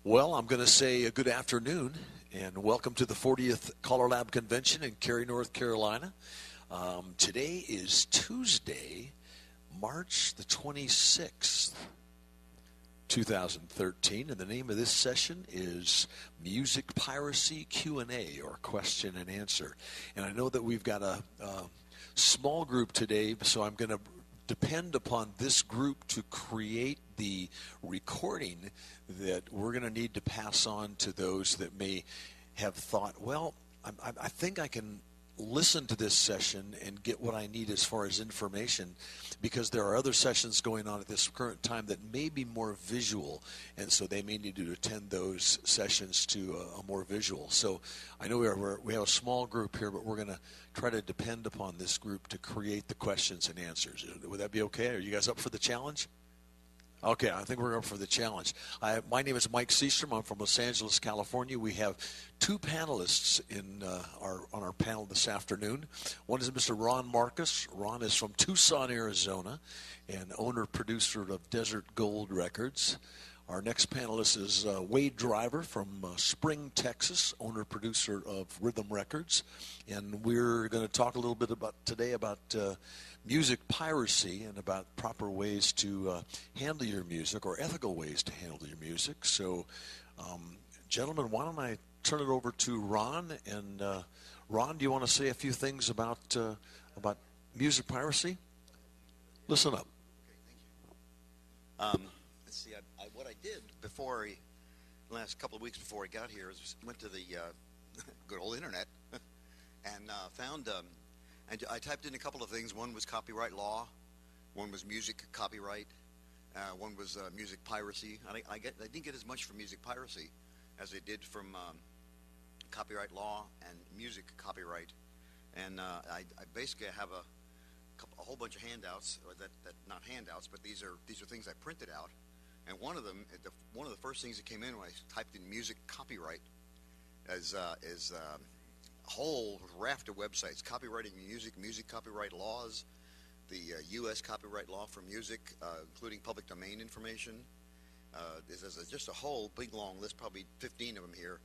Well, I'm going to say a good afternoon and welcome to the 40th CALLERLAB convention in Cary, North Carolina. Today is Tuesday, March the 26th, 2013, and the name of this session is Music Piracy Q A, or question and answer. And I know that we've got a small group today, so I'm going to depend upon this group to create the recording that we're going to need to pass on to those that may have thought, well, I think I can listen to this session and get what I need as far as information, because there are other sessions going on at this current time that may be more visual, and so they may need to attend those sessions to a more visual. So I know we have a small group here, but we're going to try to depend upon this group to create the questions and answers. Would that be okay? Are you guys up for the challenge? Okay, I think we're up for the challenge. My name is Mike Seastrom. I'm from Los Angeles, California. We have two panelists on our panel this afternoon. One is Mr. Ron Markus. Ron is from Tucson, Arizona, and owner-producer of Desert Gold Records. Our next panelist is Wade Driver from Spring, Texas, owner-producer of Rhythm Records. And we're going to talk a little bit today about music piracy and about proper ways to handle your music, or ethical ways to handle your music. So, gentlemen, why don't I turn it over to Ron? And Ron, do you want to say a few things about music piracy? Listen up. Okay, thank you. Let's see. What I did before the last couple of weeks before I got here is went to the good old internet and found. And I typed in a couple of things. One was copyright law, one was music copyright, one was music piracy. I didn't get as much from music piracy as I did from copyright law and music copyright. And I basically have a whole bunch of handouts, or that not handouts, but these are things I printed out. And one of the first things that came in when I typed in music copyright is a whole raft of websites copyrighting music copyright laws, the U.S. copyright law for music, including public domain information. There's just a whole big long list, probably 15 of them here,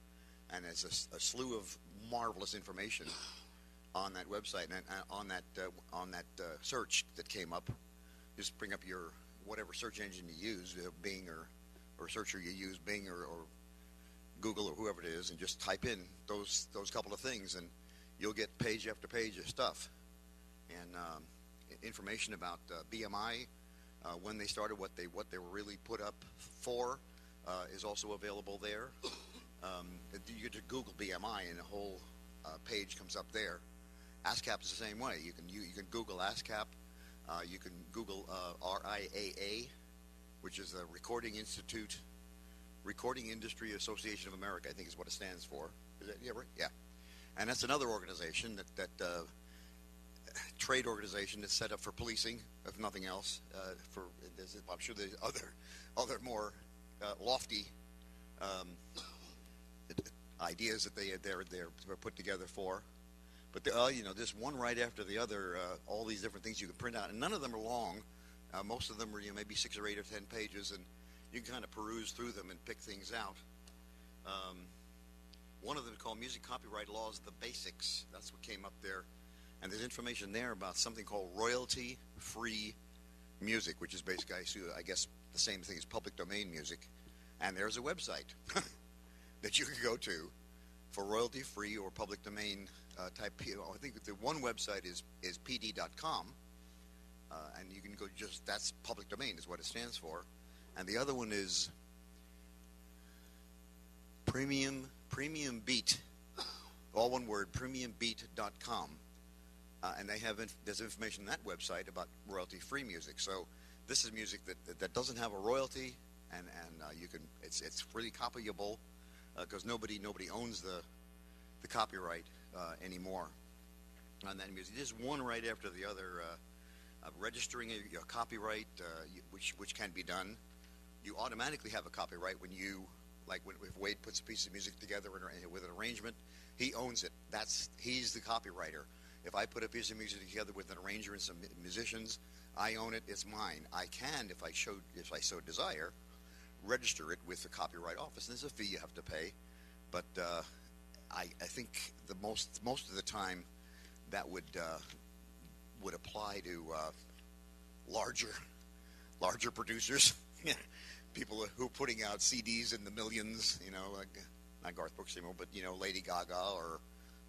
and it's a slew of marvelous information on that website. And on that search that came up, just bring up your whatever search engine you use, Bing or searcher you use, Bing or Google or whoever it is, and just type in those couple of things, and you'll get page after page of stuff. And information about BMI, when they started, what they were really put up for, is also available there. You get to Google BMI, and a whole page comes up there. ASCAP is the same way. You can Google ASCAP. You can Google RIAA, which is the Recording Industry Association of America, I think is what it stands for. Is that, yeah, right? Yeah. And that's another organization that trade organization that's set up for policing, if nothing else. I'm sure there's other more lofty ideas that they're put together for. But there's one right after the other. All these different things you can print out, and none of them are long. Most of them are maybe 6 or 8 or 10 pages, and you can kind of peruse through them and pick things out. One of them is called Music Copyright Laws, the Basics. That's what came up there. And there's information there about something called royalty-free music, which is basically, I guess, the same thing as public domain music. And there's a website that you can go to for royalty-free or public domain type. I think the one website is pd.com, and you can go that's public domain is what it stands for. And the other one is Premium Beat, all one word, premiumbeat.com. And there's information on that website about royalty-free music. So this is music that doesn't have a royalty, and it's freely copyable because nobody owns the copyright anymore on that music. Just one right after the other. Registering your copyright, which can be done. You automatically have a copyright when if Wade puts a piece of music together with an arrangement, he owns it. He's the copywriter. If I put a piece of music together with an arranger and some musicians, I own it. It's mine. I can, if I so desire, register it with the Copyright Office. And there's a fee you have to pay, but I think the most of the time that would apply to larger producers, people who are putting out CDs in the millions, like, not Garth Brooks anymore, but Lady Gaga or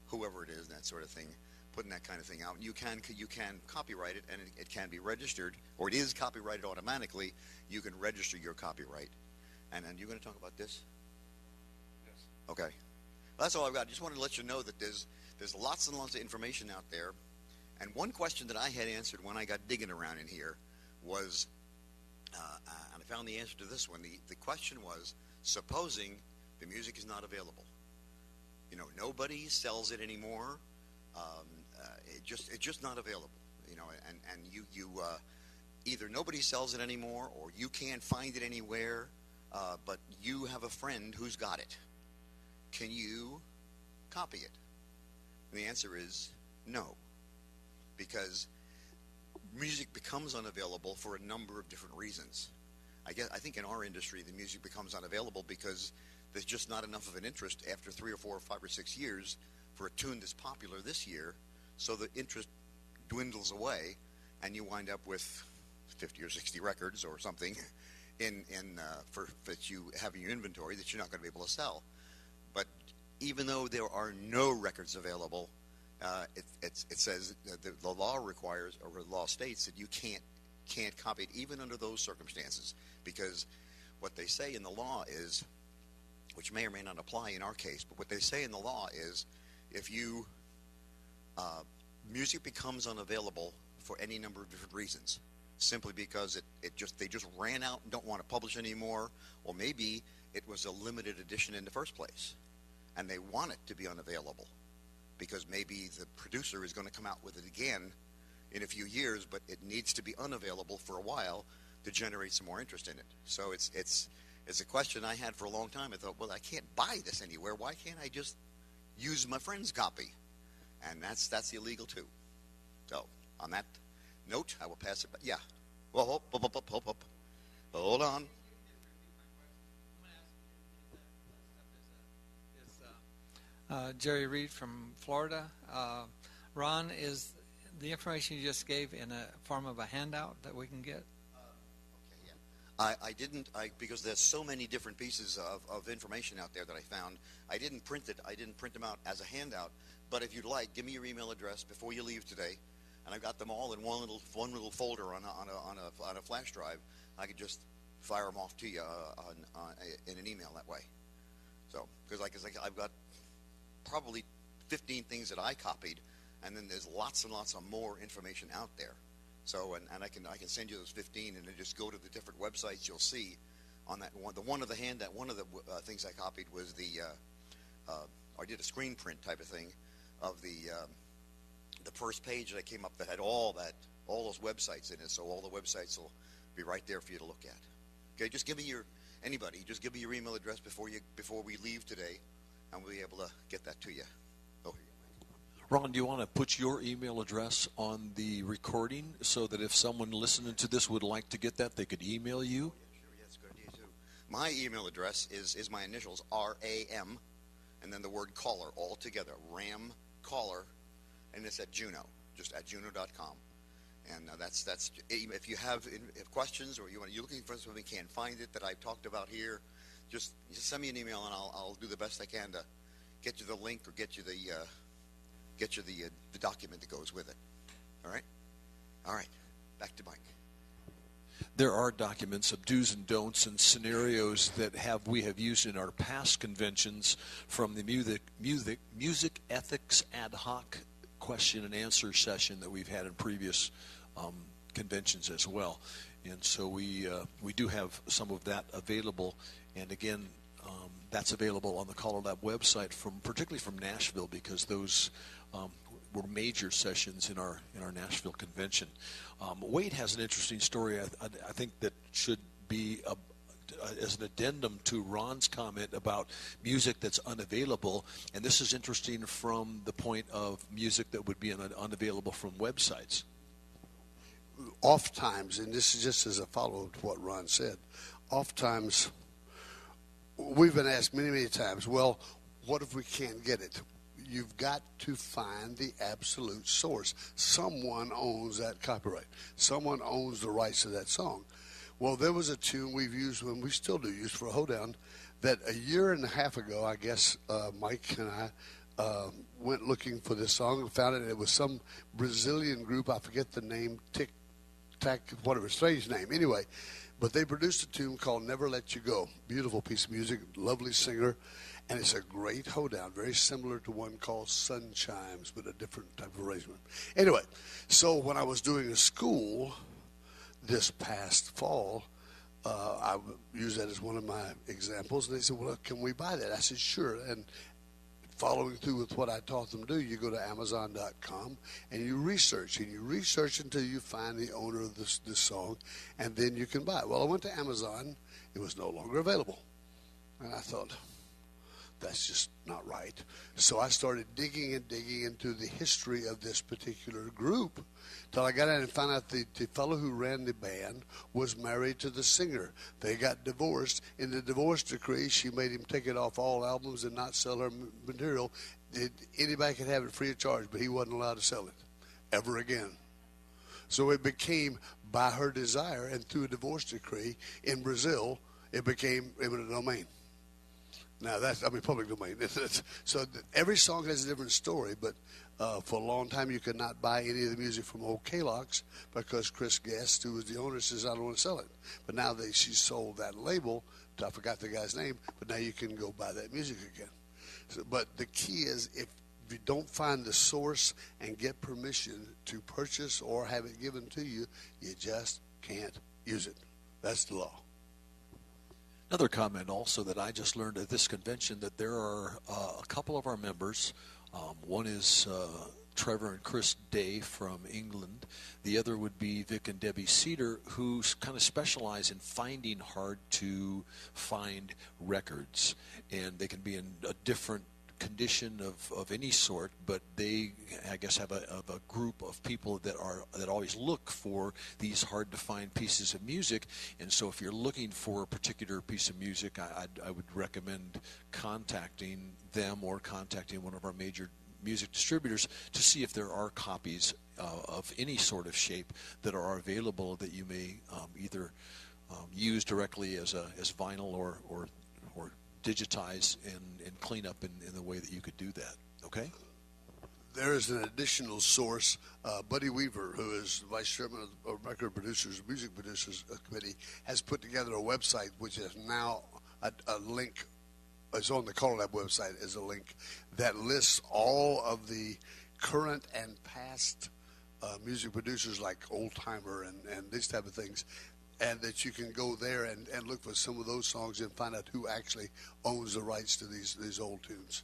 whoever it is, that sort of thing, putting that kind of thing out. You can copyright it, and it can be registered, or it is copyrighted automatically. You can register your copyright. And you're going to talk about this? Yes. Okay. Well, that's all I've got. I just wanted to let you know that there's lots and lots of information out there. And one question that I had answered when I got digging around in here was, and I found the answer to this one. The question was, supposing the music is not available. Nobody sells it anymore. It's just not available. And you either nobody sells it anymore, or you can't find it anywhere, but you have a friend who's got it. Can you copy it? And the answer is no, because music becomes unavailable for a number of different reasons. I think in our industry, the music becomes unavailable because there's just not enough of an interest after 3 or 4 or 5 or 6 years for a tune that's popular this year, so the interest dwindles away, and you wind up with 50 or 60 records or something for that you have in your inventory that you're not going to be able to sell. But even though there are no records available, it says the law requires, or the law states, that you can't copy it even under those circumstances, because what they say in the law is, which may or may not apply in our case, but what they say in the law is, if you music becomes unavailable for any number of different reasons, simply because they just ran out and don't want to publish anymore, or maybe it was a limited edition in the first place, and they want it to be unavailable because maybe the producer is going to come out with it again in a few years, but it needs to be unavailable for a while to generate some more interest in it. So it's a question I had for a long time. I thought, well, I can't buy this anywhere. Why can't I just use my friend's copy? And that's illegal too. So on that note, I will pass it back. Yeah. Well, hold on. Jerry Reed from Florida. Ron, is the information you just gave in a form of a handout that we can get? Okay, yeah. I didn't, because there's so many different pieces of information out there that I found. I didn't print it. I didn't print them out as a handout. But if you'd like, give me your email address before you leave today, and I've got them all in one little folder on a flash drive. I could just fire them off to you in an email that way. So, because I've got probably 15 things that I copied, and then there's lots and lots of more information out there. So, and I can send you those 15, and then just go to the different websites. You'll see on that one. One of the things I copied was I did a screen print type of thing of the first page that I came up that had all those websites in it. So all the websites will be right there for you to look at. Okay, just give me your email address before we leave today, and we'll be able to get that to you. Oh, here you go. Ron, do you want to put your email address on the recording so that if someone listening to this would like to get that, they could email you? Oh, yeah, sure. Yeah, that's a good idea, too. My email address is my initials, RAM, and then the word caller all together, RAM caller, and it's at Juno, just at juno.com. And that's if you have questions, or you're looking for something, can't find it that I've talked about here, just send me an email, and I'll do the best I can to get you the link or get you the document that goes with it. All right, back to Mike. There are documents of do's and don'ts and scenarios that we have used in our past conventions, from the music ethics ad hoc question and answer session that we've had in previous conventions as well. And so we do have some of that available. And again, that's available on the CALLERLAB website, particularly from Nashville, because those were major sessions in our Nashville convention. Wade has an interesting story I think that should be as an addendum to Ron's comment about music that's unavailable, and this is interesting from the point of music that would be unavailable from websites. Oftentimes, and this is just as a follow-up to what Ron said, oftentimes we've been asked many, many times, well, what if we can't get it? You've got to find the absolute source. Someone owns that copyright. Someone owns the rights to that song. Well, there was a tune we've used, and we still do use for a hoedown, that a year and a half ago, I guess, Mike and I went looking for this song and found it. It was some Brazilian group. I forget the name, Tic Tac, whatever, strange name. Anyway, but they produced a tune called Never Let You Go. Beautiful piece of music, lovely singer, and it's a great hoedown, very similar to one called Sun Chimes, but a different type of arrangement. Anyway, so when I was doing a school this past fall, I used that as one of my examples, and they said, well, can we buy that? I said, sure. And following through with what I taught them to do, you go to Amazon.com and you research until you find the owner of this song, and then you can buy it. Well, I went to Amazon. It was no longer available. And I thought, that's just not right. So I started digging into the history of this particular group till I got in and found out the fellow who ran the band was married to the singer. They got divorced. In the divorce decree, she made him take it off all albums and not sell her material. Anybody could have it free of charge, but he wasn't allowed to sell it ever again. So it became by her desire, and through a divorce decree in Brazil, it became eminent domain. Now, public domain. So every song has a different story, but for a long time you could not buy any of the music from old K-Lox because Chris Guest, who was the owner, says, I don't want to sell it. But now she sold that label, I forgot the guy's name, but now you can go buy that music again. So, but the key is if you don't find the source and get permission to purchase or have it given to you, you just can't use it. That's the law. Another comment also that I just learned at this convention, that there are a couple of our members. One is Trevor and Chris Day from England. The other would be Vic and Debbie Cedar, who kind of specialize in finding hard-to-find records. And they can be in a different condition of any sort, but they, I guess, have a group of people that always look for these hard to find pieces of music. And so if you're looking for a particular piece of music, I would recommend contacting them or contacting one of our major music distributors to see if there are copies of any sort of shape that are available that you may either use directly as vinyl or digitize and clean up in the way that you could do that. Okay? There is an additional source. Buddy Weaver, who is vice chairman of Record Producers, Music Producers Committee, has put together a website which is now a link. It's on the CALLERLAB website as a link that lists all of the current and past music producers like Old Timer and these type of things, and that you can go there and look for some of those songs and find out who actually owns the rights to these old tunes.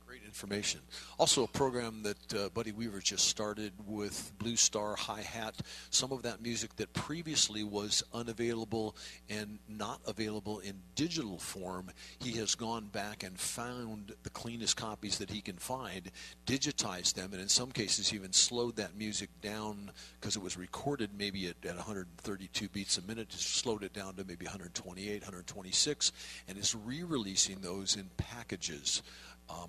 Great information. Also a program that Buddy Weaver just started with Blue Star Hi-Hat. Some of that music that previously was unavailable and not available in digital form, he has gone back and found the cleanest copies that he can find, digitized them, and in some cases even slowed that music down because it was recorded maybe at 132 beats a minute, slowed it down to maybe 128, 126, and is re-releasing those in packages.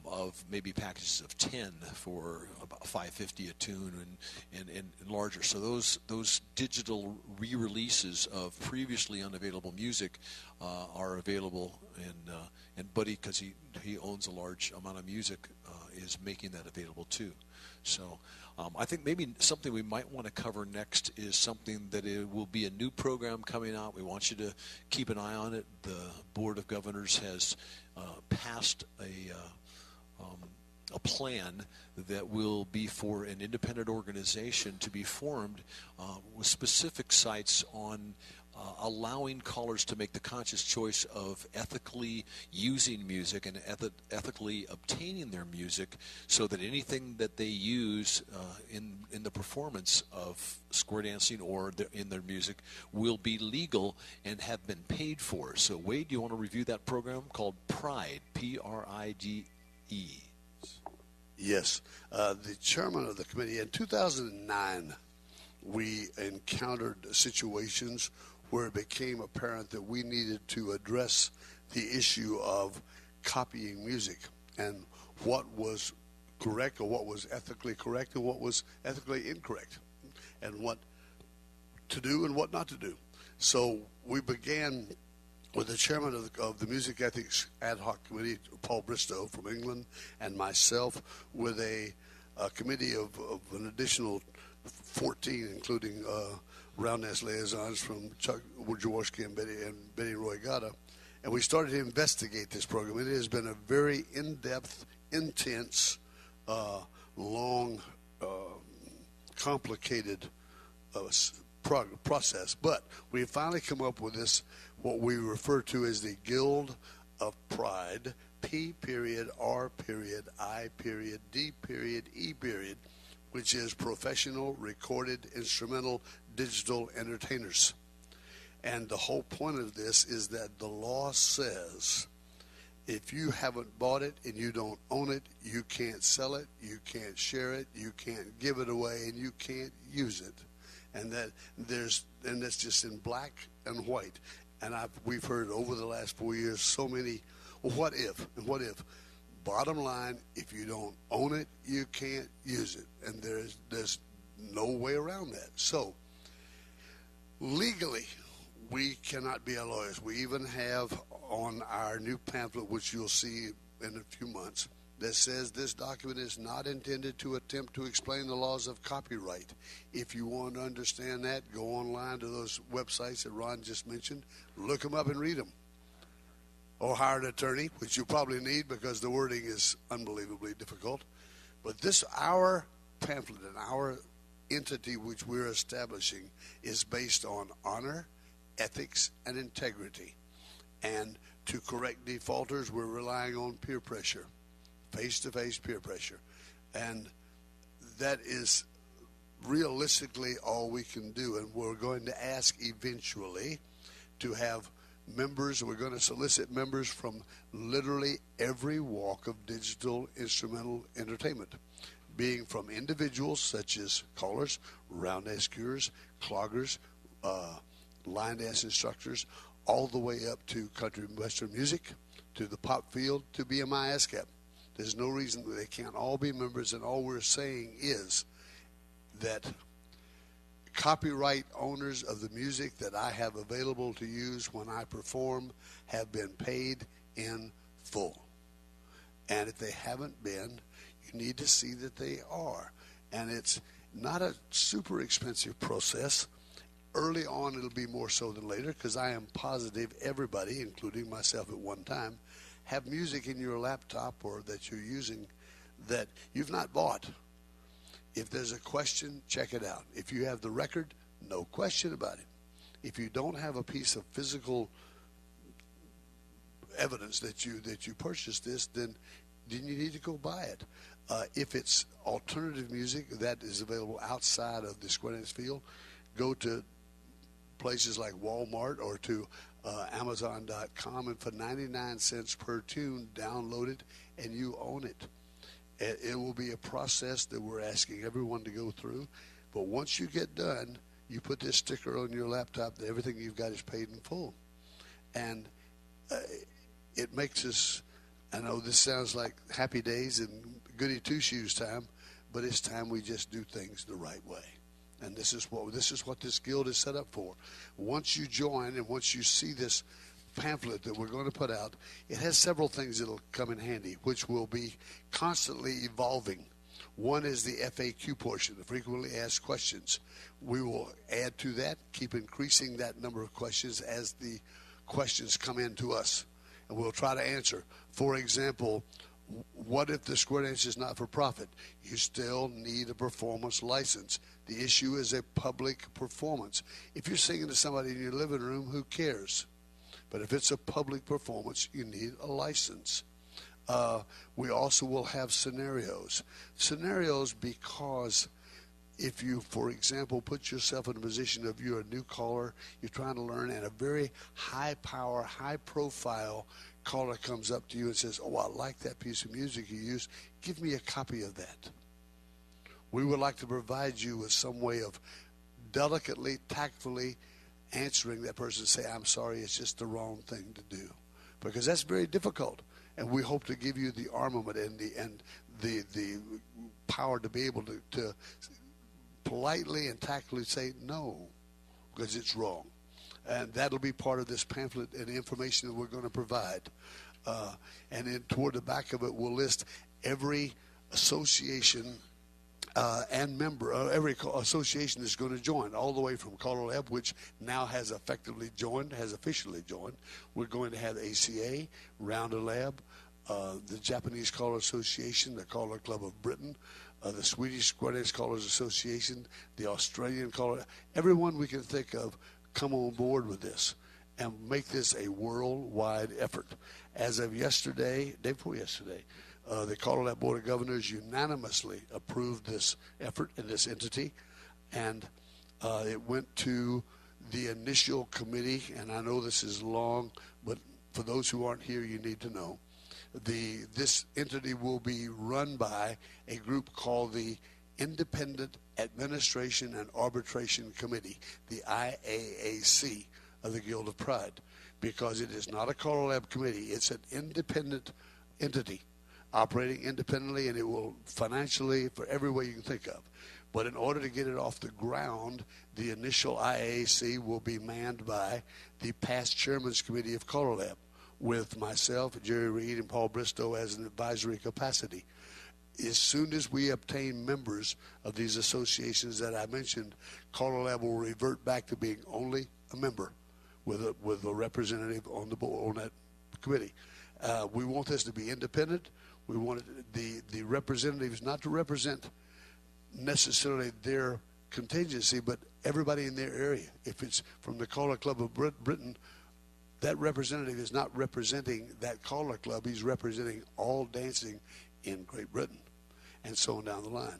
Of maybe packages of 10 for about $5.50 a tune and larger. So those digital re-releases of previously unavailable music are available, and Buddy, because he owns a large amount of music, is making that available too. So I think maybe something we might want to cover next is something that it will be a new program coming out. We want you to keep an eye on it. The Board of Governors has passed a plan that will be for an independent organization to be formed with specific sites on allowing callers to make the conscious choice of ethically using music and ethically obtaining their music, so that anything that they use in the performance of square dancing or in their music will be legal and have been paid for. So Wade, do you want to review that program called PRIDE, P-R-I-D-E? Yes. The chairman of the committee, in 2009, we encountered situations where it became apparent that we needed to address the issue of copying music and what was correct or what was ethically correct and what was ethically incorrect, and what to do and what not to do. So we began with the chairman of the Music Ethics Ad Hoc Committee, Paul Bristow from England, and myself, with a committee of an additional 14, including Roundness liaisons from Chuck Jaworski and Betty Roy Gata. And we started to investigate this program. It has been a very in-depth, intense, long, complicated process. But we finally come up with this, what we refer to as the Guild of Pride, P.R.I.D.E. Which is Professional Recorded Instrumental Digital Entertainers. And the whole point of this is that the law says if you haven't bought it and you don't own it, you can't sell it, you can't share it, you can't give it away, and you can't use it. And that's just in black and white. And we've heard over the last 4 years so many, well, what if? And what if? Bottom line, if you don't own it, you can't use it. And there's no way around that. So, legally, we cannot be our lawyers. We even have on our new pamphlet, which you'll see in a few months, that says this document is not intended to attempt to explain the laws of copyright. If you want to understand that, go online to those websites that Ron just mentioned, look them up and read them. Or hire an attorney, which you probably need because the wording is unbelievably difficult. But our pamphlet and our entity which we're establishing is based on honor, ethics, and integrity. And to correct defaulters, we're relying on peer pressure, face-to-face peer pressure. And that is realistically all we can do. And we're going to ask eventually to have members. We're going to solicit members from literally every walk of digital instrumental entertainment, being from individuals such as callers, round dance cuers, cloggers, line dance instructors, all the way up to country and western music, to the pop field, to BMI ASCAP. There's no reason that they can't all be members, and all we're saying is that copyright owners of the music that I have available to use when I perform have been paid in full. And if they haven't been, you need to see that they are. And it's not a super expensive process. Early on, it'll be more so than later, because I am positive everybody, including myself at one time, have music in your laptop or that you're using that you've not bought. If there's a question, check it out. If you have the record, no question about it. If you don't have a piece of physical evidence that you purchased this, then you need to go buy it. If it's alternative music that is available outside of the square dance field, go to places like Walmart or to Amazon.com, and for 99 cents per tune, download it and you own it. It will be a process that we're asking everyone to go through. But once you get done, you put this sticker on your laptop that everything you've got is paid in full. And it makes us, I know this sounds like happy days and goody two-shoes time, but it's time we just do things the right way. And this is what this guild is set up for. Once you join and once you see this pamphlet that we're going to put out, it has several things that'll come in handy, which will be constantly evolving. One is the FAQ portion, the frequently asked questions. We will add to that, keep increasing that number of questions as the questions come in to us, and we'll try to answer. For example, what if the square dance is not for profit? You still need a performance license. The issue is a public performance. If you're singing to somebody in your living room, who cares? But if it's a public performance, you need a license. We also will have scenarios. Scenarios because if you, for example, put yourself in a position of you're a new caller, you're trying to learn, and a very high-power, high-profile caller comes up to you and says, oh, I like that piece of music you used. Give me a copy of that. We would like to provide you with some way of delicately, tactfully answering that person, say, I'm sorry, it's just the wrong thing to do. because that's very difficult. And we hope to give you the armament and the power to be able to politely and tactfully say no, because it's wrong. And that'll be part of this pamphlet and information that we're going to provide. And then toward the back of it, we'll list every association and member, every association is going to join, all the way from CALLERLAB, which now has officially joined. We're going to have ACA, Roundelab, the Japanese Caller Association, the Caller Club of Britain, the Swedish Square Callers Association, the Australian Caller, everyone we can think of, come on board with this and make this a worldwide effort. As of yesterday, day before yesterday, the CALLERLAB Board of Governors unanimously approved this effort and this entity, and it went to the initial committee, and I know this is long, but for those who aren't here, you need to know. This entity will be run by a group called the Independent Administration and Arbitration Committee, the IAAC of the Guild of Pride, because it is not a CALLERLAB committee. It's an independent entity operating independently, and it will financially, for every way you can think of. But in order to get it off the ground, the initial IAAC will be manned by the past Chairman's Committee of CALLERLAB, with myself, Jerry Reed, and Paul Bristow as an advisory capacity. As soon as we obtain members of these associations that I mentioned, CALLERLAB will revert back to being only a member with a representative on the board, on that committee. We want this to be independent. We want the representatives not to represent necessarily their contingency, but everybody in their area. If it's from the Caller Club of Britain, that representative is not representing that Caller Club. He's representing all dancing in Great Britain, and so on down the line.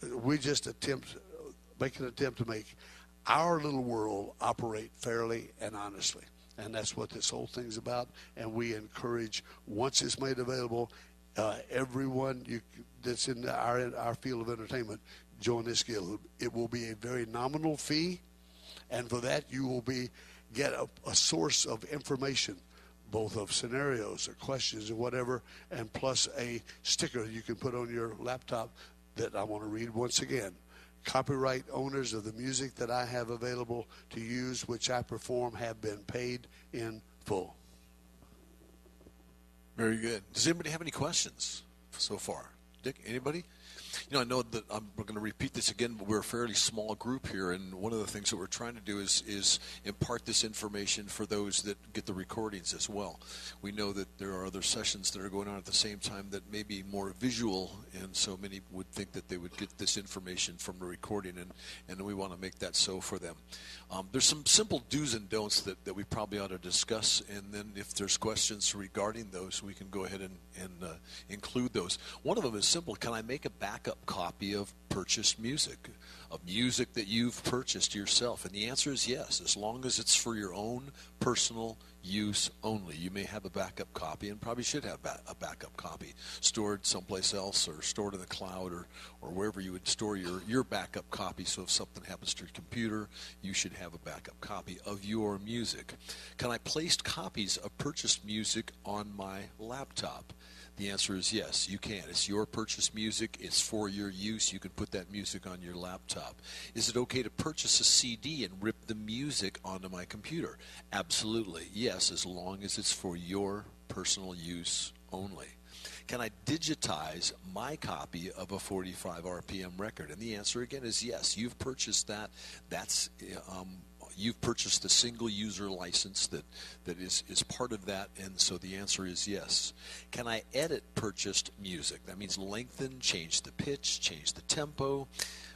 We just make an attempt to make our little world operate fairly and honestly. And that's what this whole thing's about. And we encourage, once it's made available, everyone that's in our field of entertainment, join this guild. It will be a very nominal fee, and for that you will get a source of information, both of scenarios or questions or whatever, and plus a sticker you can put on your laptop that I want to read once again. Copyright owners of the music that I have available to use, which I perform, have been paid in full. Very good. Does anybody have any questions so far? Dick, anybody? I know that we're going to repeat this again, but we're a fairly small group here, and one of the things that we're trying to do is impart this information for those that get the recordings as well. We know that there are other sessions that are going on at the same time that may be more visual, and so many would think that they would get this information from the recording, and we want to make that so for them. There's some simple do's and don'ts that we probably ought to discuss, and then if there's questions regarding those, we can go ahead and include those. One of them is simple. Can I make a backup copy of purchased music, of music that you've purchased yourself? And the answer is yes, as long as it's for your own personal use only. You may have a backup copy, and probably should have a backup copy stored someplace else, or stored in the cloud, or wherever you would store your backup copy, so if something happens to your computer, you should have a backup copy of your music. Can I place copies of purchased music on my laptop? The answer is yes, you can. It's your purchased music. It's for your use. You can put that music on your laptop. Is it okay to purchase a CD and rip the music onto my computer? Absolutely, yes, as long as it's for your personal use only. Can I digitize my copy of a 45 RPM record? And the answer again is yes. You've purchased that. You've purchased the single user license that is part of that, and so the answer is yes. Can I edit purchased music? That means lengthen, change the pitch, change the tempo.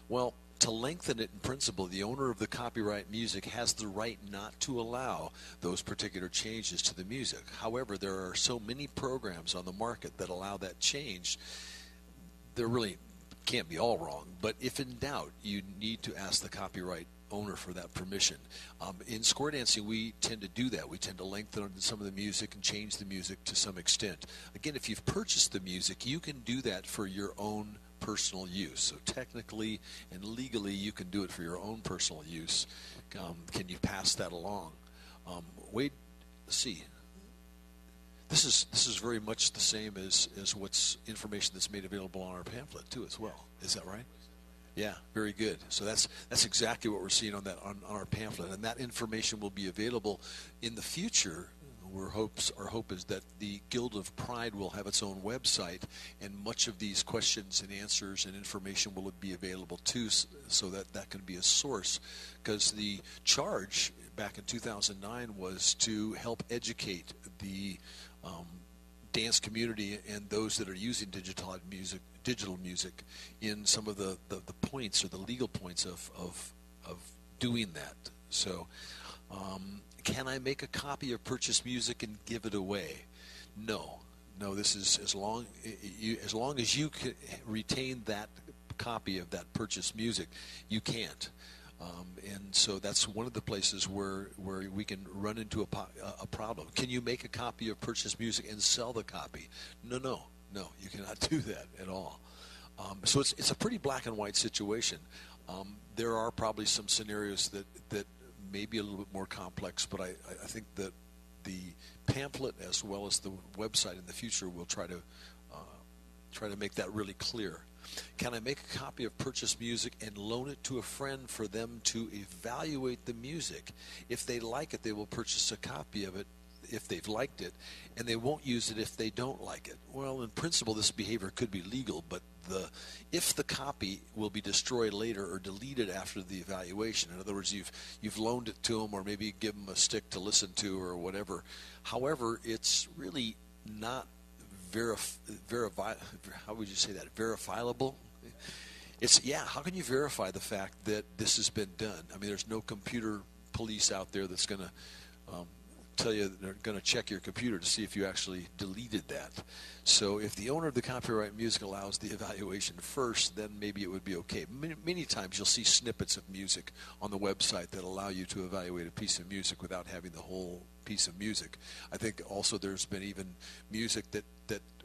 Well, to lengthen it in principle, the owner of the copyright music has the right not to allow those particular changes to the music. However, there are so many programs on the market that allow that change. There really can't be all wrong, but if in doubt, you need to ask the copyright owner for that permission. In square dancing, we tend to do that. We tend to lengthen some of the music and change the music to some extent. Again, if you've purchased the music, you can do that for your own personal use. So technically and legally, you can do it for your own personal use. Can you pass that along? Wade, let's see. This is very much the same as what's information that's made available on our pamphlet too as well. Is that right? Yeah, very good. So that's exactly what we're seeing on our pamphlet, and that information will be available in the future. Our hope is that the Guild of Pride will have its own website, and much of these questions and answers and information will be available too, so that can be a source. Because the charge back in 2009 was to help educate the dance community and those that are using digital music in some of the points or the legal points of doing that. So can I make a copy of purchased music and give it away? No. This is as long as you can retain that copy of that purchased music, you can't. And so that's one of the places where we can run into a problem. Can you make a copy of purchased music and sell the copy? No, you cannot do that at all. So it's a pretty black and white situation. There are probably some scenarios that may be a little bit more complex, but I think that the pamphlet as well as the website in the future will try to make that really clear. Can I make a copy of purchased music and loan it to a friend for them to evaluate the music? If they like it, they will purchase a copy of it if they've liked it, and they won't use it if they don't like it. Well, in principle, this behavior could be legal, but if the copy will be destroyed later or deleted after the evaluation, in other words, you've loaned it to them or maybe give them a stick to listen to or whatever. However, it's really not how would you say that? Verifiable? How can you verify the fact that this has been done? I mean, there's no computer police out there that's going to tell you they're going to check your computer to see if you actually deleted that. So if the owner of the copyright music allows the evaluation first, then maybe it would be okay. Many times you'll see snippets of music on the website that allow you to evaluate a piece of music without having the whole piece of music. I think also there's been even music that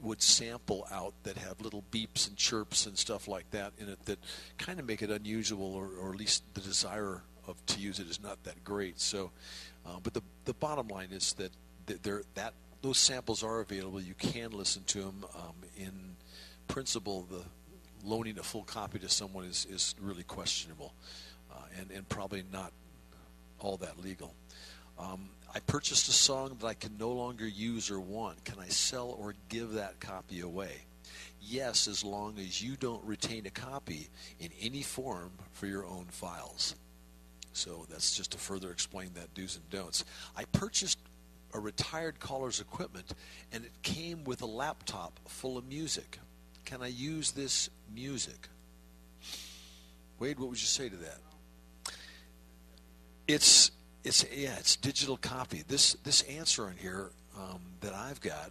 would sample out that have little beeps and chirps and stuff like that in it that kind of make it unusual, or at least the desire to use it is not that great. So, but the bottom line is that those samples are available. You can listen to them. In principle, the loaning a full copy to someone is really questionable, and probably not all that legal. I purchased a song that I can no longer use or want. Can I sell or give that copy away? Yes, as long as you don't retain a copy in any form for your own files. So that's just to further explain that do's and don'ts. I purchased a retired caller's equipment, and it came with a laptop full of music. Can I use this music? Wade, what would you say to that? It's digital copy. This answer in here that I've got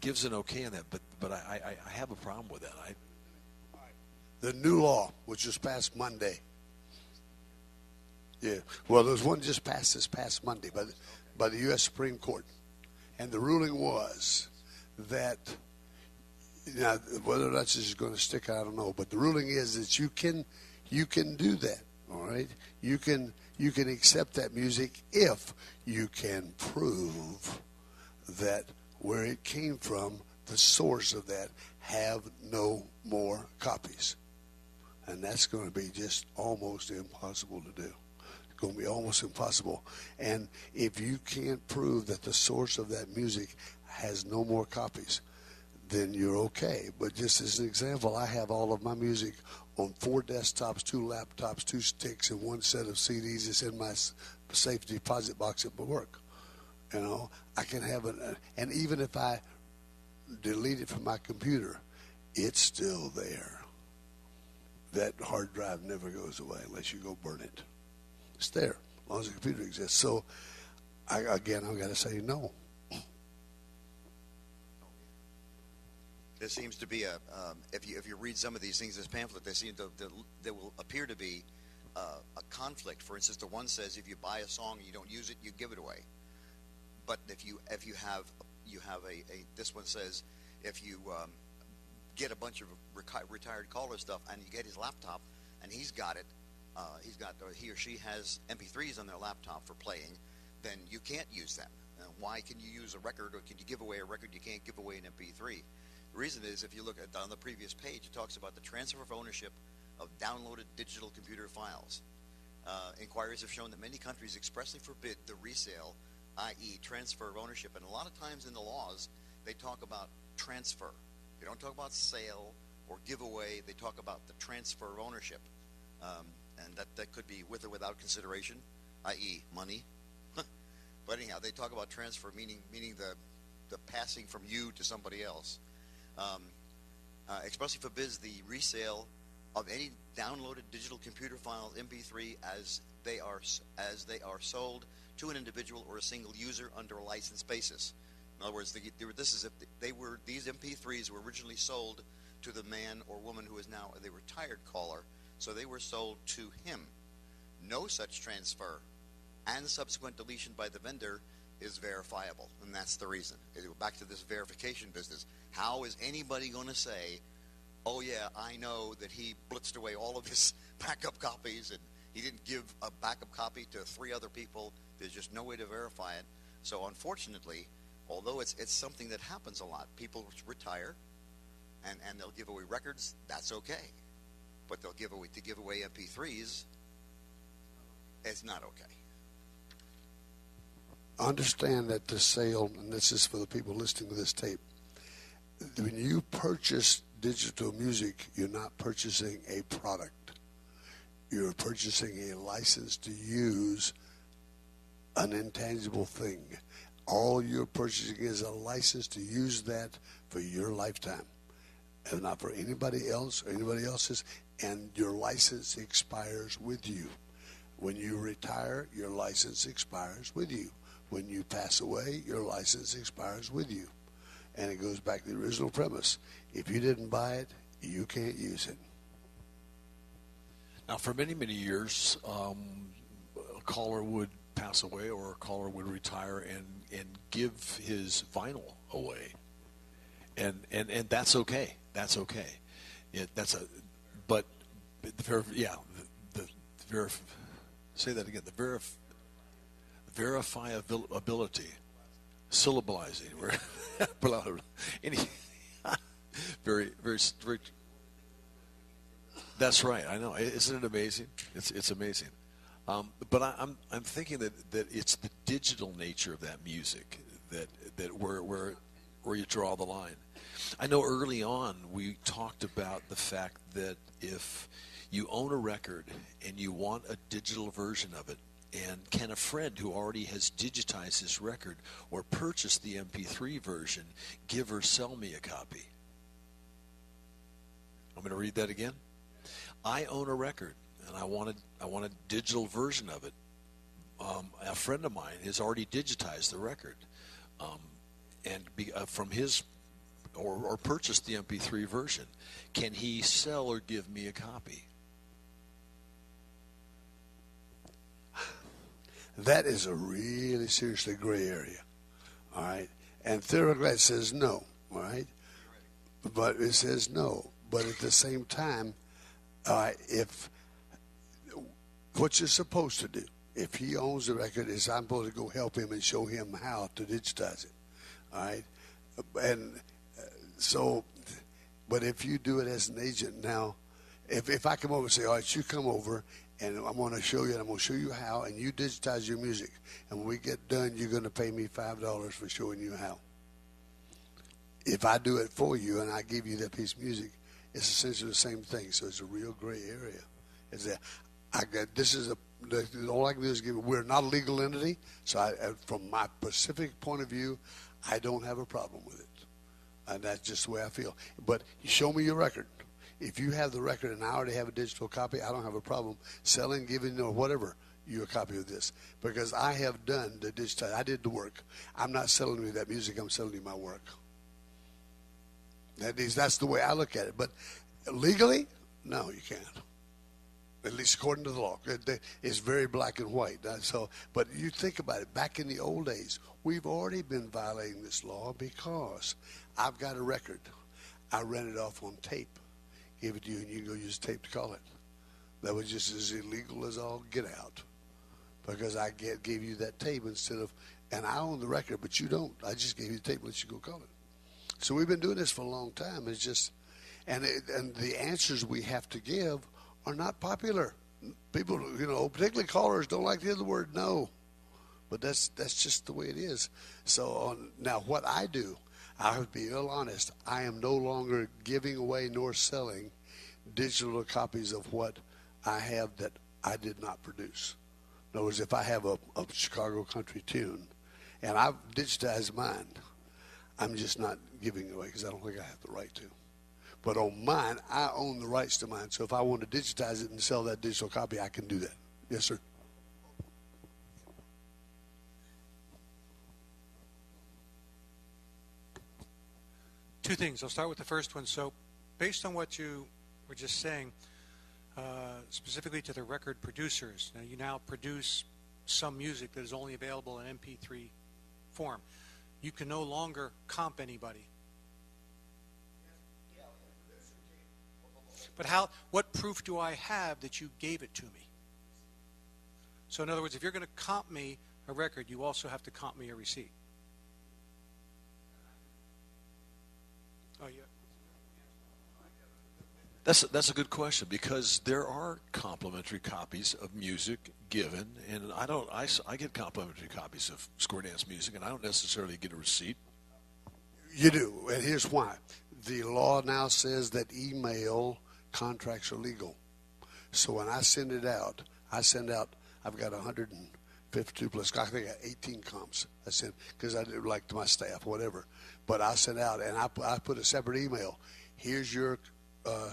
gives an okay on that, but I have a problem with that. The new law was just passed Monday. Yeah, well, there's one just passed this past Monday by the U.S. Supreme Court, and the ruling was that, now whether that's just going to stick, I don't know, but the ruling is that you can do that. All right, you can accept that music if you can prove that where it came from, the source of that, have no more copies. And that's going to be just almost impossible to do. It's going to be almost impossible. And if you can't prove that the source of that music has no more copies, then you're okay. But just as an example, I have all of my music on 4 desktops, 2 laptops, 2 sticks, and 1 set of CDs. It's in my safe deposit box at my work. You know, I can have and even if I delete it from my computer, it's still there. That hard drive never goes away unless you go burn it. It's there as long as the computer exists. So, I've got to say no. There seems to be if you read some of these things in this pamphlet, there will appear to be a conflict. For instance, the one says if you buy a song and you don't use it, you give it away. But if you have this one says if you get a bunch of retired caller stuff and you get his laptop and he or she has MP3s on their laptop for playing, then you can't use them. Why can you use a record, or can you give away a record you can't give away an MP3? The reason is, if you look at on the previous page, it talks about the transfer of ownership of downloaded digital computer files. Inquiries have shown that many countries expressly forbid the resale, i.e. transfer of ownership. And a lot of times in the laws, they talk about transfer. They don't talk about sale or giveaway. They talk about the transfer of ownership. And that could be with or without consideration, i.e. money. But anyhow, they talk about transfer, meaning the passing from you to somebody else. Expressly forbids the resale of any downloaded digital computer files, MP3, as they are sold to an individual or a single user under a licensed basis. In other words, this is if these MP3s were originally sold to the man or woman who is now the retired caller, so they were sold to him. No such transfer and subsequent deletion by the vendor is verifiable, and that's the reason. Back to this verification business. How is anybody going to say, oh yeah, I know that he blitzed away all of his backup copies and he didn't give a backup copy to 3 other people? There's just no way to verify it. So unfortunately, although it's something that happens a lot, people retire and they'll give away records. That's okay, but to give away MP3s, it's not okay. Understand that the sale, and this is for the people listening to this tape, when you purchase digital music, you're not purchasing a product. You're purchasing a license to use an intangible thing. All you're purchasing is a license to use that for your lifetime, and not for anybody else or anybody else's, and your license expires with you. When you retire, your license expires with you. When you pass away, your license expires with you. And it goes back to the original premise. If you didn't buy it, you can't use it. Now, for many, many years, a caller would pass away or a caller would retire and give his vinyl away. And that's okay. That's okay. Say that again. The verifiability, syllabalizing, very, very strict. That's right. I know. Isn't it amazing? It's amazing. But I'm thinking that it's the digital nature of that music that where you draw the line. I know early on we talked about the fact that if you own a record and you want a digital version of it, and can a friend who already has digitized his record or purchased the MP3 version give or sell me a copy? I'm going to read that again. I own a record and I want a digital version of it. A friend of mine has already digitized the record, from his or purchased the MP3 version. Can he sell or give me a copy? That is a really seriously gray area, all right? And theoretically it says no, all right? But it says no. But at the same time, if what you're supposed to do, if he owns the record, is I'm supposed to go help him and show him how to digitize it, all right? And so, but if you do it as an agent now, if I come over and say, all right, you come over, and I'm going to show you, and I'm going to show you how, and you digitize your music. And when we get done, you're going to pay me $5 for showing you how. If I do it for you and I give you that piece of music, it's essentially the same thing. So it's a real gray area. Is that all I can do is give. We're not a legal entity, so from my specific point of view, I don't have a problem with it, and that's just the way I feel. But you show me your record. If you have the record and I already have a digital copy, I don't have a problem selling, giving, or whatever you a copy of this, because I have done the digital. I did the work. I'm not selling you that music. I'm selling you my work. That's the way I look at it. But legally, no, you can't. At least according to the law, it's very black and white. So, but you think about it. Back in the old days, we've already been violating this law because I've got a record. I ran it off on tape. Gave it to you, and you can go use tape to call it. That was just as illegal as all get out, because I gave you that tape instead of and I own the record, but you don't. I just gave you the tape, let you go call it. So we've been doing this for a long time. It's just, and the answers we have to give are not popular. People, particularly callers, don't like to hear the word no, but that's just the way it is. So now what I do, I would be real honest. I am no longer giving away nor selling digital copies of what I have that I did not produce. In other words, if I have a Chicago country tune and I've digitized mine, I'm just not giving it away because I don't think I have the right to. But on mine, I own the rights to mine. So if I want to digitize it and sell that digital copy, I can do that. Yes, sir. Two things. I'll start with the first one. So based on what you were just saying, specifically to the record producers, now you now produce some music that is only available in MP3 form. You can no longer comp anybody. But what proof do I have that you gave it to me? So in other words, if you're going to comp me a record, you also have to comp me a receipt. Oh, yeah. That's a good question, because there are complimentary copies of music given, and I get complimentary copies of Square Dance music, and I don't necessarily get a receipt. You do, and here's why. The law now says that email contracts are legal. So when I send it out, I've got 152 plus, I think I got 18 comps I send, because I do like to my staff, whatever. But I send out, and I put a separate email. Here's your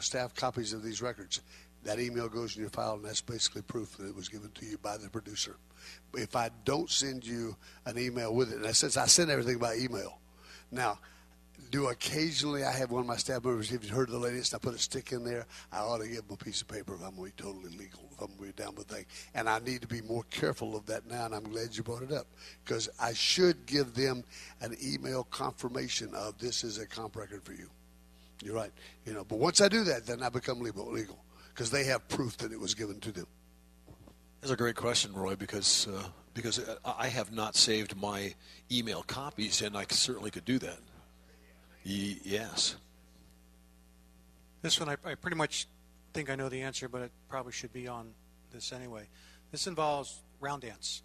staff copies of these records. That email goes in your file, and that's basically proof that it was given to you by the producer. If I don't send you an email with it, and since I send everything by email, now, do occasionally I have one of my staff members, if you heard the latest, I put a stick in there, I ought to give them a piece of paper if I'm going to be totally legal, if I'm going to be down with the thing. And I need to be more careful of that now, and I'm glad you brought it up, because I should give them an email confirmation of this is a comp record for you. You're right. But once I do that, then I become legal, because they have proof that it was given to them. That's a great question, Roy, because I have not saved my email copies, and I certainly could do that. Yes. This one, I pretty much think I know the answer, but it probably should be on this anyway. This involves round dance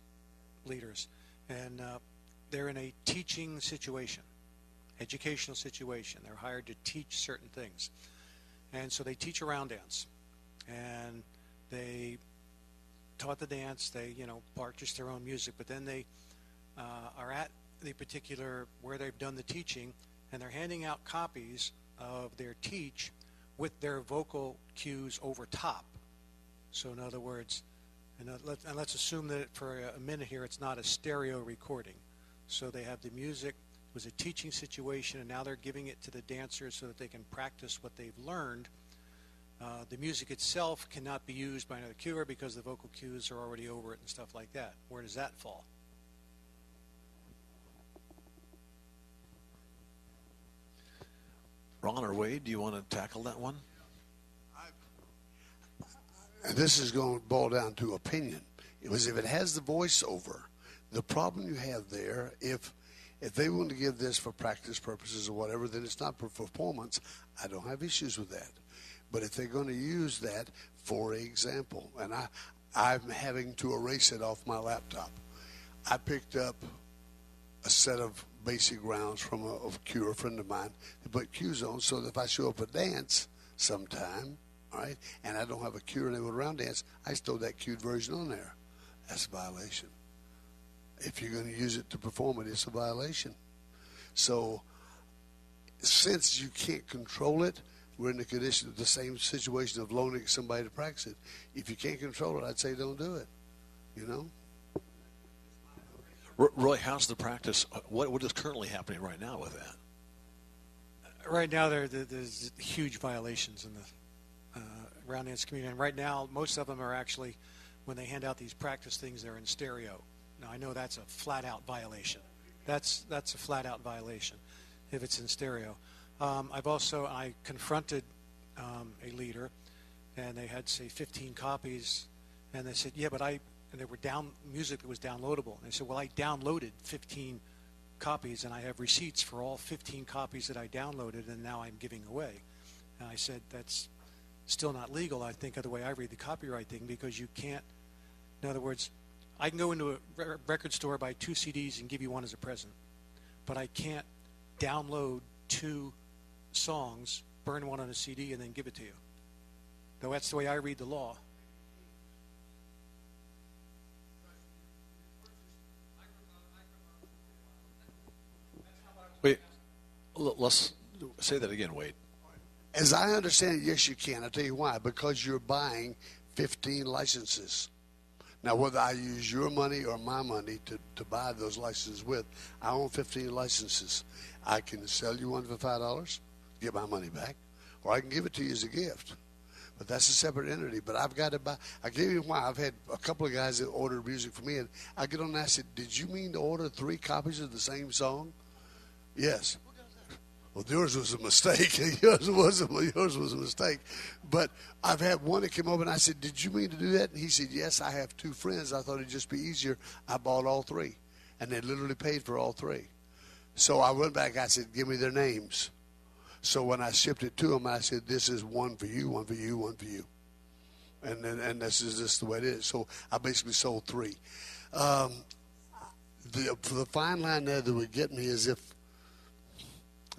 leaders, and they're in a teaching situation, educational situation. They're hired to teach certain things, and so they teach a round dance, and they taught the dance. They purchase their own music, but then they are at the particular where they've done the teaching, and they're handing out copies of their teach with their vocal cues over top. So in other words, and let's assume that for a minute here it's not a stereo recording. So they have the music, it was a teaching situation, and now they're giving it to the dancers so that they can practice what they've learned. The music itself cannot be used by another cuer because the vocal cues are already over it and stuff like that. Where does that fall? Ron or Wade, do you want to tackle that one? This is going to boil down to opinion. If it has the voiceover, the problem you have there, if they want to give this for practice purposes or whatever, then it's not for performance. I don't have issues with that. But if they're going to use that, for example, and I'm having to erase it off my laptop. I picked up a set of basic rounds from a cue, a friend of mine, to put cues on, so that if I show up a dance sometime, all right, and I don't have a cue enabled round dance, I just throw that cued version on there. That's a violation. If you're going to use it to perform it, it's a violation. So since you can't control it, we're in the same situation of loaning somebody to practice it. If you can't control it, I'd say don't do it. Roy, how's the practice? What is currently happening right now with that? Right now, there's huge violations in the round dance community. And right now, most of them are actually, when they hand out these practice things, they're in stereo. Now, I know that's a flat-out violation. That's a flat-out violation if it's in stereo. I confronted a leader, and they had, say, 15 copies, and they said, yeah, but I and they were music that was downloadable. And I said, well, I downloaded 15 copies, and I have receipts for all 15 copies that I downloaded, and now I'm giving away. And I said, that's still not legal, I think, of the way I read the copyright thing, because you can't, in other words, I can go into a record store, buy 2 CDs, and give you one as a present. But I can't download 2 songs, burn one on a CD, and then give it to you. Though that's the way I read the law. Wait, let's say that again, Wade. As I understand it, yes, you can. I'll tell you why. Because you're buying 15 licenses. Now, whether I use your money or my money to buy those licenses with, I own 15 licenses. I can sell you one for $5, get my money back, or I can give it to you as a gift. But that's a separate entity. But I've got to buy. I gave you why. I've had a couple of guys that ordered music for me, and I get on and I said, did you mean to order 3 copies of the same song? Yes. Well, yours was a mistake. yours was a mistake. But I've had one that came over and I said, did you mean to do that? And he said, yes, I have 2 friends. I thought it'd just be easier. I bought all 3. And they literally paid for all 3. So I went back. I said, give me their names. So when I shipped it to them, I said, this is one for you, one for you, one for you. And this is just the way it is. So I basically sold 3. The fine line there that we're getting is if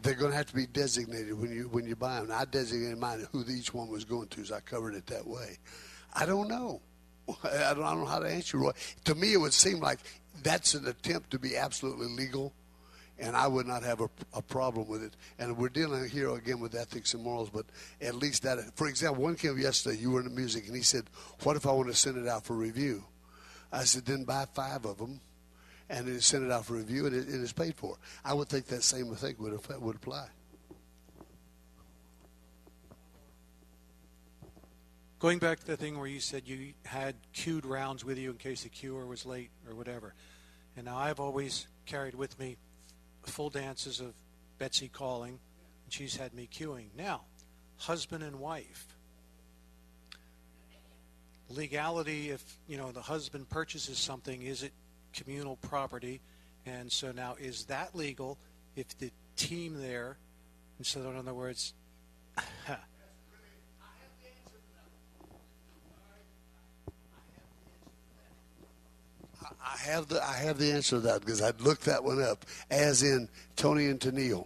they're going to have to be designated when you buy them. I designated mine who each one was going to, so I covered it that way. I don't know. I don't know how to answer you, Roy. To me, it would seem like that's an attempt to be absolutely legal, and I would not have a problem with it. And we're dealing here again with ethics and morals, but at least that. For example, one came yesterday. You were in the music, and he said, "What if I want to send it out for review?" I said, "Then buy 5 of them." And then send it out for review, and it is paid for. I would think that same thing would apply. Going back to the thing where you said you had queued rounds with you in case the queuer was late or whatever. And now I've always carried with me full dances of Betsy calling, and she's had me queuing. Now, husband and wife. Legality, if the husband purchases something, is it communal property? And so now, is that legal if the team there, and so in other words, I have the answer to that because I'd looked that one up, as in Tony and Tennille,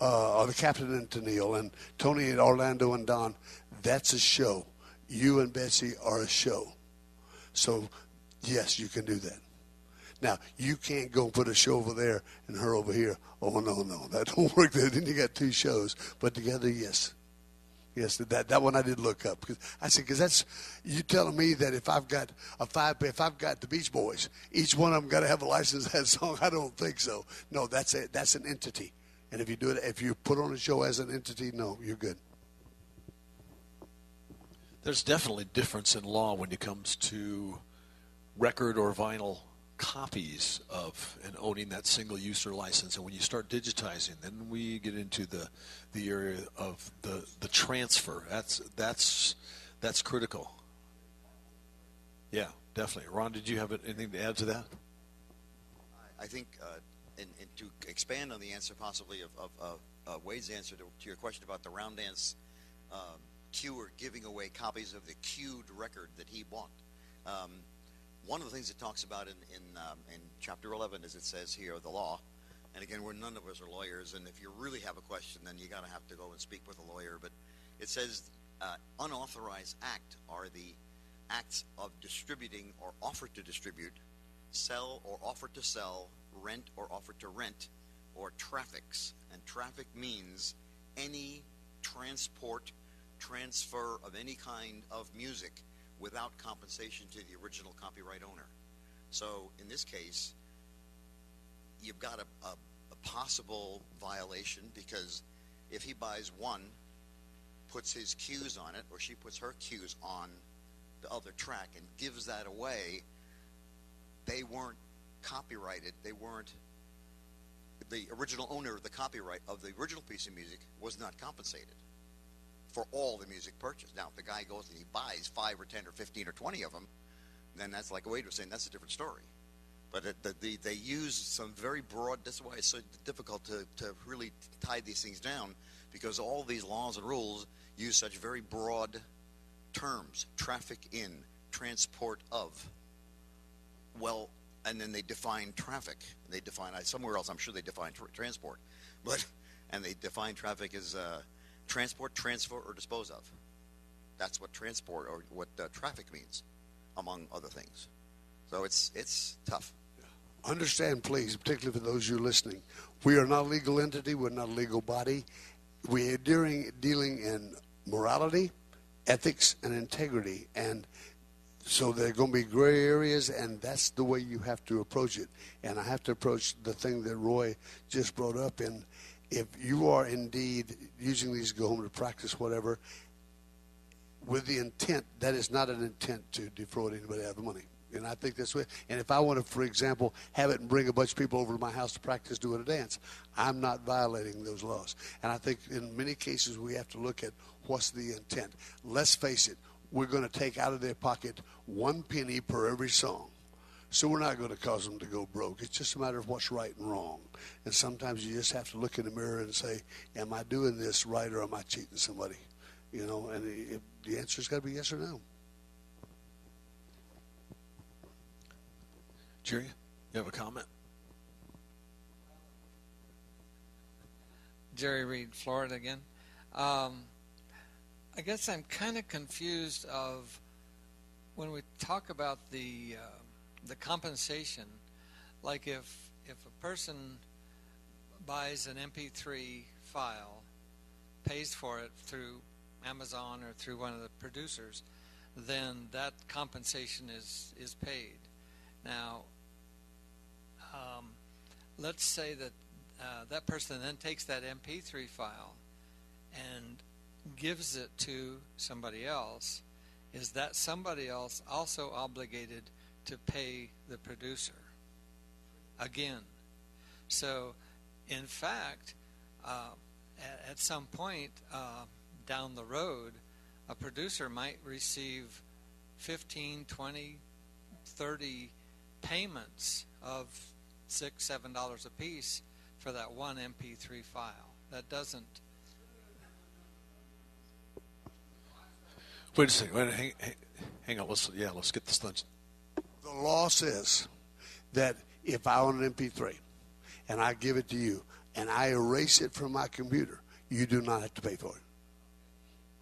or the captain and Tennille, and Tony and Orlando and Don. That's a show. You and Betsy are a show. So, yes, you can do that. Now, you can't go put a show over there and her over here. Oh, no, that don't work there. Then you got 2 shows. But together, yes. Yes, that one I did look up. Because that's, you telling me that if I've got the Beach Boys, each one of them got to have a license to that song? I don't think so. No, that's an entity. And if you do it, if you put on a show as an entity, no, you're good. There's definitely difference in law when it comes to record or vinyl copies of and owning that single user license. And when you start digitizing, then we get into the area of the transfer. That's critical. Yeah, definitely. Ron, did you have anything to add to that? I think and to expand on the answer possibly of Wade's answer to your question about the round dance queuer giving away copies of the queued record that he bought. One of the things it talks about in Chapter 11, as it says here, the law, and again, none of us are lawyers, and if you really have a question, then you gotta have to go and speak with a lawyer. But it says unauthorized act are the acts of distributing or offer to distribute, sell or offer to sell, rent or offer to rent, or traffics. And traffic means any transport, transfer of any kind of music without compensation to the original copyright owner. So in this case, you've got a possible violation, because if he buys one, puts his cues on it, or she puts her cues on the other track and gives that away, they weren't copyrighted. They weren't, the original owner of the copyright of the original piece of music was not compensated for all the music purchased. Now, if the guy goes and he buys 5 or 10 or 15 or 20 of them, then that's like Wade was saying, that's a different story. But they use some very broad, that's why it's so difficult to really tie these things down, because all these laws and rules use such very broad terms: traffic in, transport of. Well, and then they define traffic. They define, somewhere else I'm sure they define transport, and they define traffic as transport, transfer, or dispose of. That's what transport or what traffic means, among other things. So it's tough. Understand, please, particularly for those of you listening, we are not a legal entity. We're not a legal body. We are dealing in morality, ethics, and integrity. And so there are going to be gray areas, and that's the way you have to approach it. And I have to approach the thing that Roy just brought up. And if you are indeed using these to go home to practice whatever, with the intent, that is not an intent to defraud anybody out of the money. And I think that's what. And if I want to, for example, have it and bring a bunch of people over to my house to practice doing a dance, I'm not violating those laws. And I think in many cases we have to look at what's the intent. Let's face it, we're going to take out of their pocket 1 penny per every song. So we're not going to cause them to go broke. It's just a matter of what's right and wrong. And sometimes you just have to look in the mirror and say, am I doing this right, or am I cheating somebody? You know, and the answer's got to be yes or no. Jerry, you have a comment? Jerry Reed, Florida again. I guess I'm kind of confused of when we talk about the compensation. Like if a person buys an MP3 file, pays for it through Amazon or through one of the producers, then that compensation is paid. Now, let's say that that person then takes that MP3 file and gives it to somebody else. Is that somebody else also obligated to pay the producer again? So, in fact, at some point down the road, a producer might receive 15, 20, 30 payments of $6, $7 a piece for that one MP3 file. That doesn't. Wait a second. Hang on. Let's get this done. The law says that if I own an MP3 and I give it to you and I erase it from my computer, you do not have to pay for it.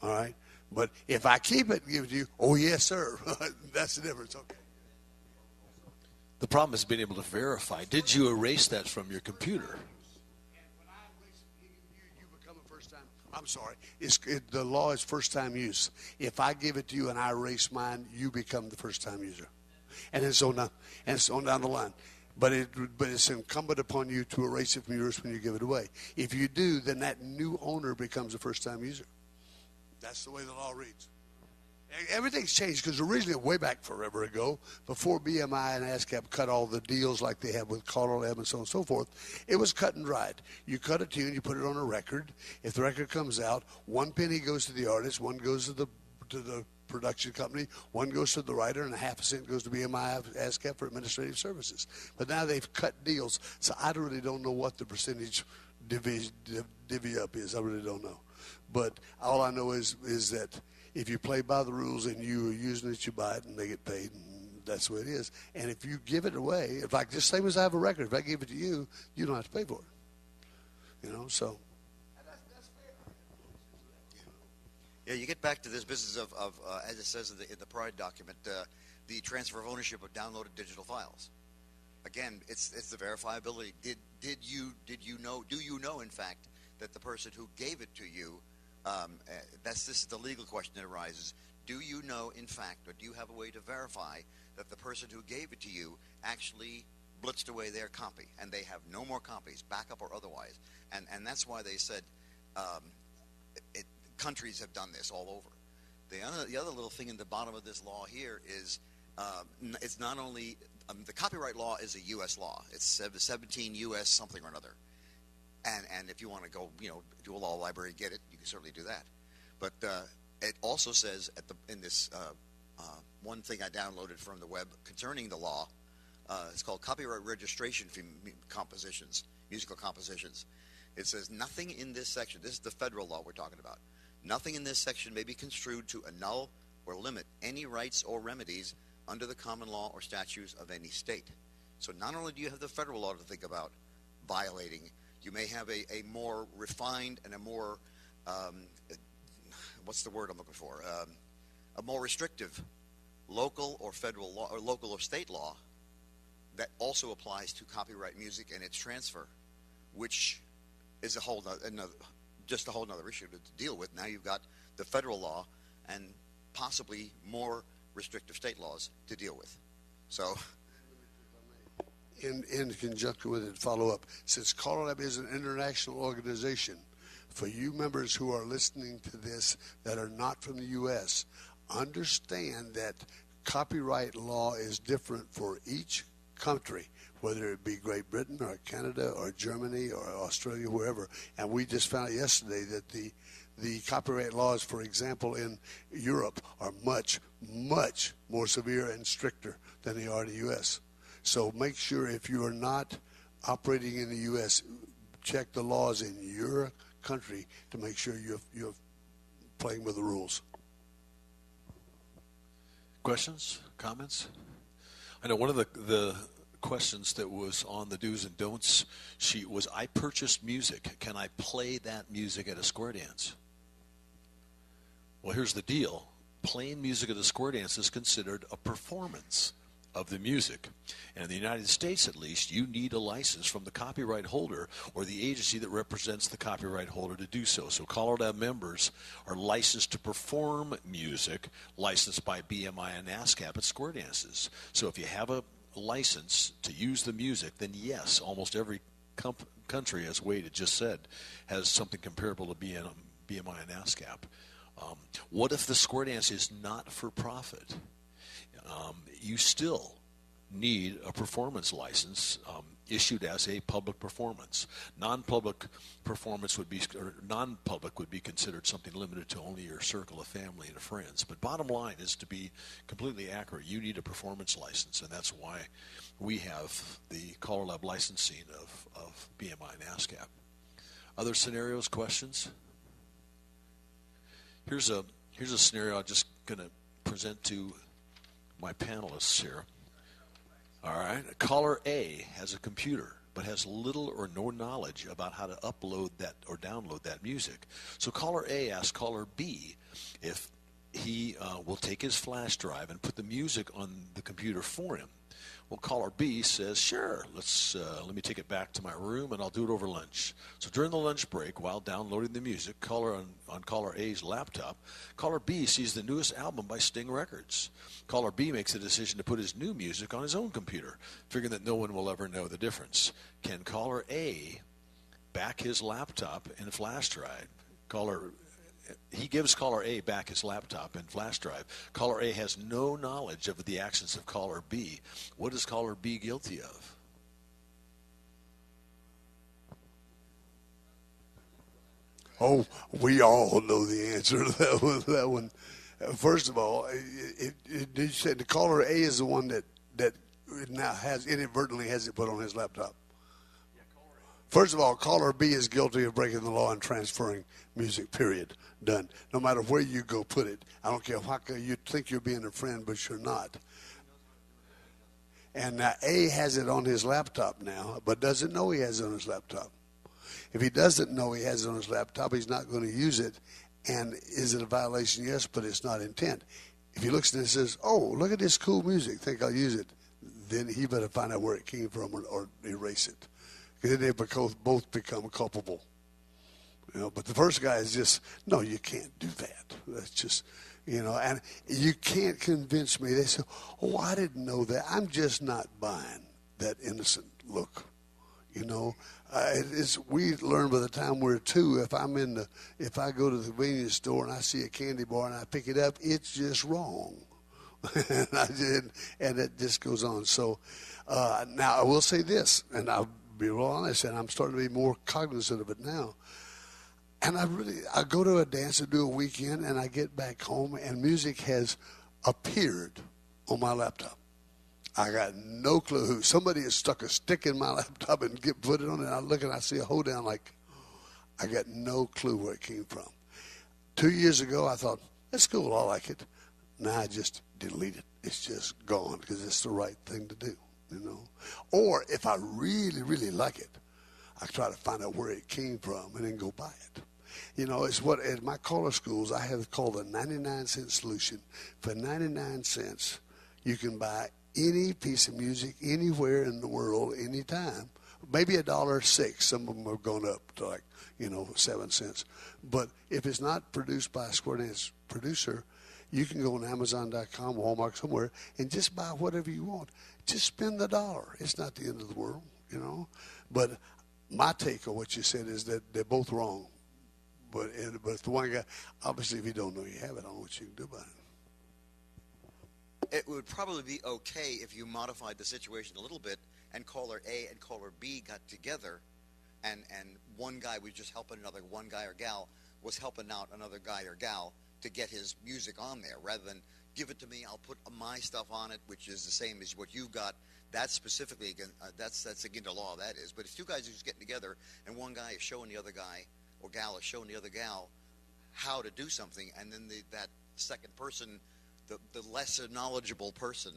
All right? But if I keep it and give it to you, oh, yes, sir. That's the difference. Okay. The problem is being able to verify. Did you erase that from your computer? And when I erase it, you become a first time. I'm sorry. The law is first time use. If I give it to you and I erase mine, you become the first time user. And it's on down the line. But it's incumbent upon you to erase it from yours when you give it away. If you do, then that new owner becomes a first time user. That's the way the law reads. Everything's changed because originally, way back forever ago, before BMI and ASCAP cut all the deals like they have with CALLERLAB and so on and so forth, it was cut and dried. You cut a tune, you put it on a record. If the record comes out, 1 penny goes to the artist, 1 goes to the production company, 1 goes to the writer, and 0.5 cent goes to BMI ASCAP for administrative services. But now they've cut deals, so I really don't know what the percentage divvy up is. I really don't know. But all I know is that if you play by the rules and you are using it, you buy it and they get paid, and that's the way it is. And if you give it away, if just same as I have a record, if I give it to you, you don't have to pay for it. You know, so. That's fair. Yeah, you get back to this business of as it says in the Pride document, the transfer of ownership of downloaded digital files. Again, it's the verifiability. Do you know in fact that the person who gave it to you, this is the legal question that arises. Do you know, in fact, or do you have a way to verify that the person who gave it to you actually blitzed away their copy and they have no more copies, backup or otherwise? And that's why they said countries have done this all over. The other little thing in the bottom of this law here is it's not only the copyright law is a U.S. law. It's 17 U.S. something or another. And if you want to go, do a law library and get it, you can certainly do that. But it also says in this one thing I downloaded from the web concerning the law. It's called Copyright Registration for Compositions, Musical Compositions. It says nothing in this section, this is the federal law we're talking about, nothing in this section may be construed to annul or limit any rights or remedies under the common law or statutes of any state. So not only do you have the federal law to think about violating, you may have a more refined and a more, what's the word I'm looking for? A more restrictive local or federal law, or local or state law that also applies to copyright music and its transfer, which is a whole just a whole other issue to deal with. Now you've got the federal law and possibly more restrictive state laws to deal with. So, in conjunction with it, follow up. Since CALLERLAB is an international organization, for you members who are listening to this that are not from the U.S., understand that copyright law is different for each country, whether it be Great Britain or Canada or Germany or Australia, wherever. And we just found out yesterday that the copyright laws, for example, in Europe are much, much more severe and stricter than they are in the U.S. So make sure if you are not operating in the U.S., check the laws in your country to make sure you're playing with the rules. Questions? Comments? I know one of the questions that was on the do's and don'ts sheet was, I purchased music. Can I play that music at a square dance? Well, here's the deal. Playing music at a square dance is considered a performance of the music. And in the United States, at least, you need a license from the copyright holder or the agency that represents the copyright holder to do so. So CALLERLAB members are licensed to perform music, licensed by BMI and NASCAP at square dances. So if you have a license to use the music, then yes, almost every country, as Wade had just said, has something comparable to BMI and NASCAP. What if the square dance is not for profit? You still need a performance license issued as a public performance. Non-public performance would be, or non-public would be considered something limited to only your circle of family and friends. But bottom line is, to be completely accurate, you need a performance license, and that's why we have the CALLERLAB licensing of BMI and ASCAP. Other scenarios, questions? Here's a scenario I'm just going to present to my panelists here. All right, caller A has a computer but has little or no knowledge about how to upload that or download that music. So caller A asks caller B if he will take his flash drive and put the music on the computer for him. Well, caller B says, sure, let me take it back to my room and I'll do it over lunch. So during the lunch break, while downloading the music, on caller A's laptop, caller B sees the newest album by Sting Records. Caller B makes a decision to put his new music on his own computer, figuring that no one will ever know the difference. Can caller A back his laptop and flash drive? He gives caller A back his laptop and flash drive. Caller A has no knowledge of the actions of caller B. What is caller B guilty of? Oh, we all know the answer to that one. First of all, you said the caller A is the one that now inadvertently has it put on his laptop. First of all, caller B is guilty of breaking the law and transferring music, period. Done. No matter where you go put it. I don't care how you think you're being a friend, but you're not. And now A has it on his laptop now, but doesn't know he has it on his laptop. If he doesn't know he has it on his laptop, he's not going to use it. And is it a violation? Yes, but it's not intent. If he looks at it and says, oh, look at this cool music, think I'll use it, then he better find out where it came from or erase it. Because then they both become culpable. But the first guy is just, no, you can't do that. That's just, and you can't convince me. They say, oh, I didn't know that. I'm just not buying that innocent look. We learn by the time we're 2. If I go to the convenience store and I see a candy bar and I pick it up, it's just wrong. and it just goes on. So now I will say this, and I'll be real honest, and I'm starting to be more cognizant of it now. And I go to a dance and do a weekend, and I get back home, and music has appeared on my laptop. I got no clue who. Somebody has stuck a stick in my laptop and put it on it. And I look and I see a hold down like, I got no clue where it came from. 2 years ago, I thought, that's cool, I like it. Now I just delete it. It's just gone because it's the right thing to do, you know. Or if I really, really like it, I try to find out where it came from and then go buy it. You know, it's what at my caller schools I have called a 99-cent solution. For 99 cents, you can buy any piece of music anywhere in the world, anytime. Maybe $1.06. Some of them have gone up to like, 7 cents. But if it's not produced by a square dance producer, you can go on Amazon.com, Walmart, somewhere, and just buy whatever you want. Just spend the $1. It's not the end of the world, But my take on what you said is that they're both wrong. But if the one guy, obviously, if you don't know you have it, I don't know what you can do about it. It would probably be okay if you modified the situation a little bit and caller A and caller B got together and one guy was just helping another one guy or gal was helping out another guy or gal to get his music on there rather than give it to me, I'll put my stuff on it, which is the same as what you've got. That's specifically, that's against the law, that is. But if two guys are just getting together and one guy is showing the other guy or gal is showing the other gal how to do something, and then that second person, the lesser knowledgeable person,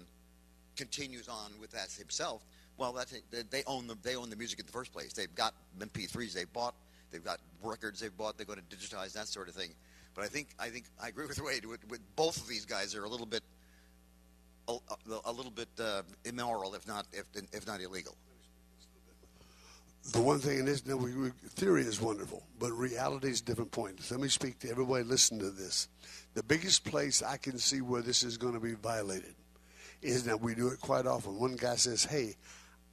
continues on with that himself. Well, they own the music in the first place. They've got MP3s they bought, they've got records they've bought. They're going to digitize that sort of thing. But I think I agree with Wade. With both of these guys, are a little bit immoral, if not illegal. The one thing in this, theory is wonderful, but reality is a different point. Let me speak to everybody. Listen to this. The biggest place I can see where this is going to be violated is that we do it quite often. One guy says, "Hey,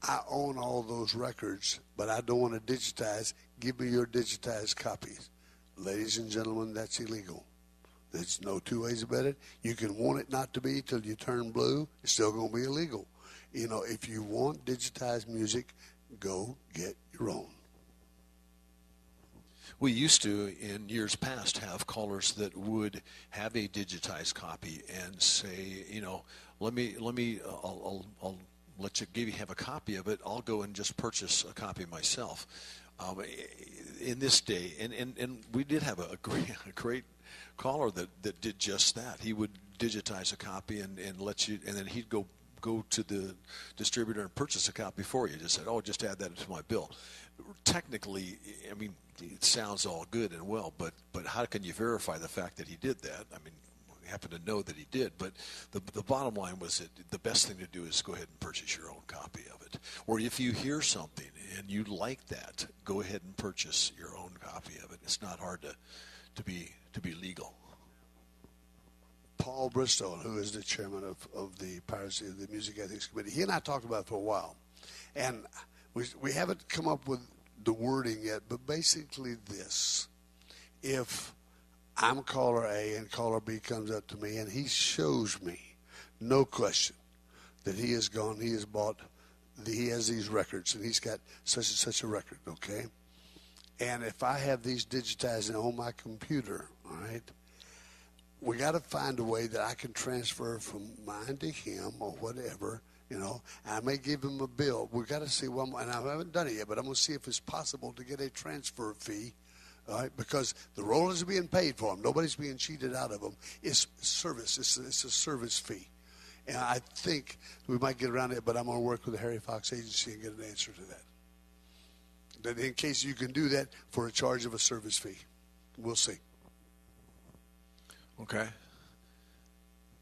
I own all those records, but I don't want to digitize. Give me your digitized copies." Ladies and gentlemen, that's illegal. There's no two ways about it. You can want it not to be till you turn blue. It's still going to be illegal. If you want digitized music, go get your own. We used to, in years past, have callers that would have a digitized copy and say, I'll let you have a copy of it. I'll go and just purchase a copy myself. In this day, and we did have a great caller that did just that. He would digitize a copy and let you, and then he'd go to the distributor and purchase a copy for you. Just said, just add that to my bill. Technically, I mean, it sounds all good and well, but how can you verify the fact that he did that? I mean, we happen to know that he did, but the bottom line was that the best thing to do is go ahead and purchase your own copy of it. Or if you hear something and you like that, go ahead and purchase your own copy of it. It's not hard to be legal. Paul Bristow, who is the chairman of the Piracy of the Music Ethics Committee, he and I talked about it for a while, and we haven't come up with the wording yet, but basically this: if I'm caller A and caller B comes up to me and he shows me, no question, that he has bought, he has these records and he's got such and such a record, okay? And if I have these digitized on my computer, all right, we got to find a way that I can transfer from mine to him or whatever, and I may give him a bill. We've got to see and I haven't done it yet, but I'm going to see if it's possible to get a transfer fee. All right, because the rollers are being paid for them. Nobody's being cheated out of them. It's service. It's a service fee. And I think we might get around it, but I'm going to work with the Harry Fox Agency and get an answer to that. That in case you can do that for a charge of a service fee. We'll see. Okay.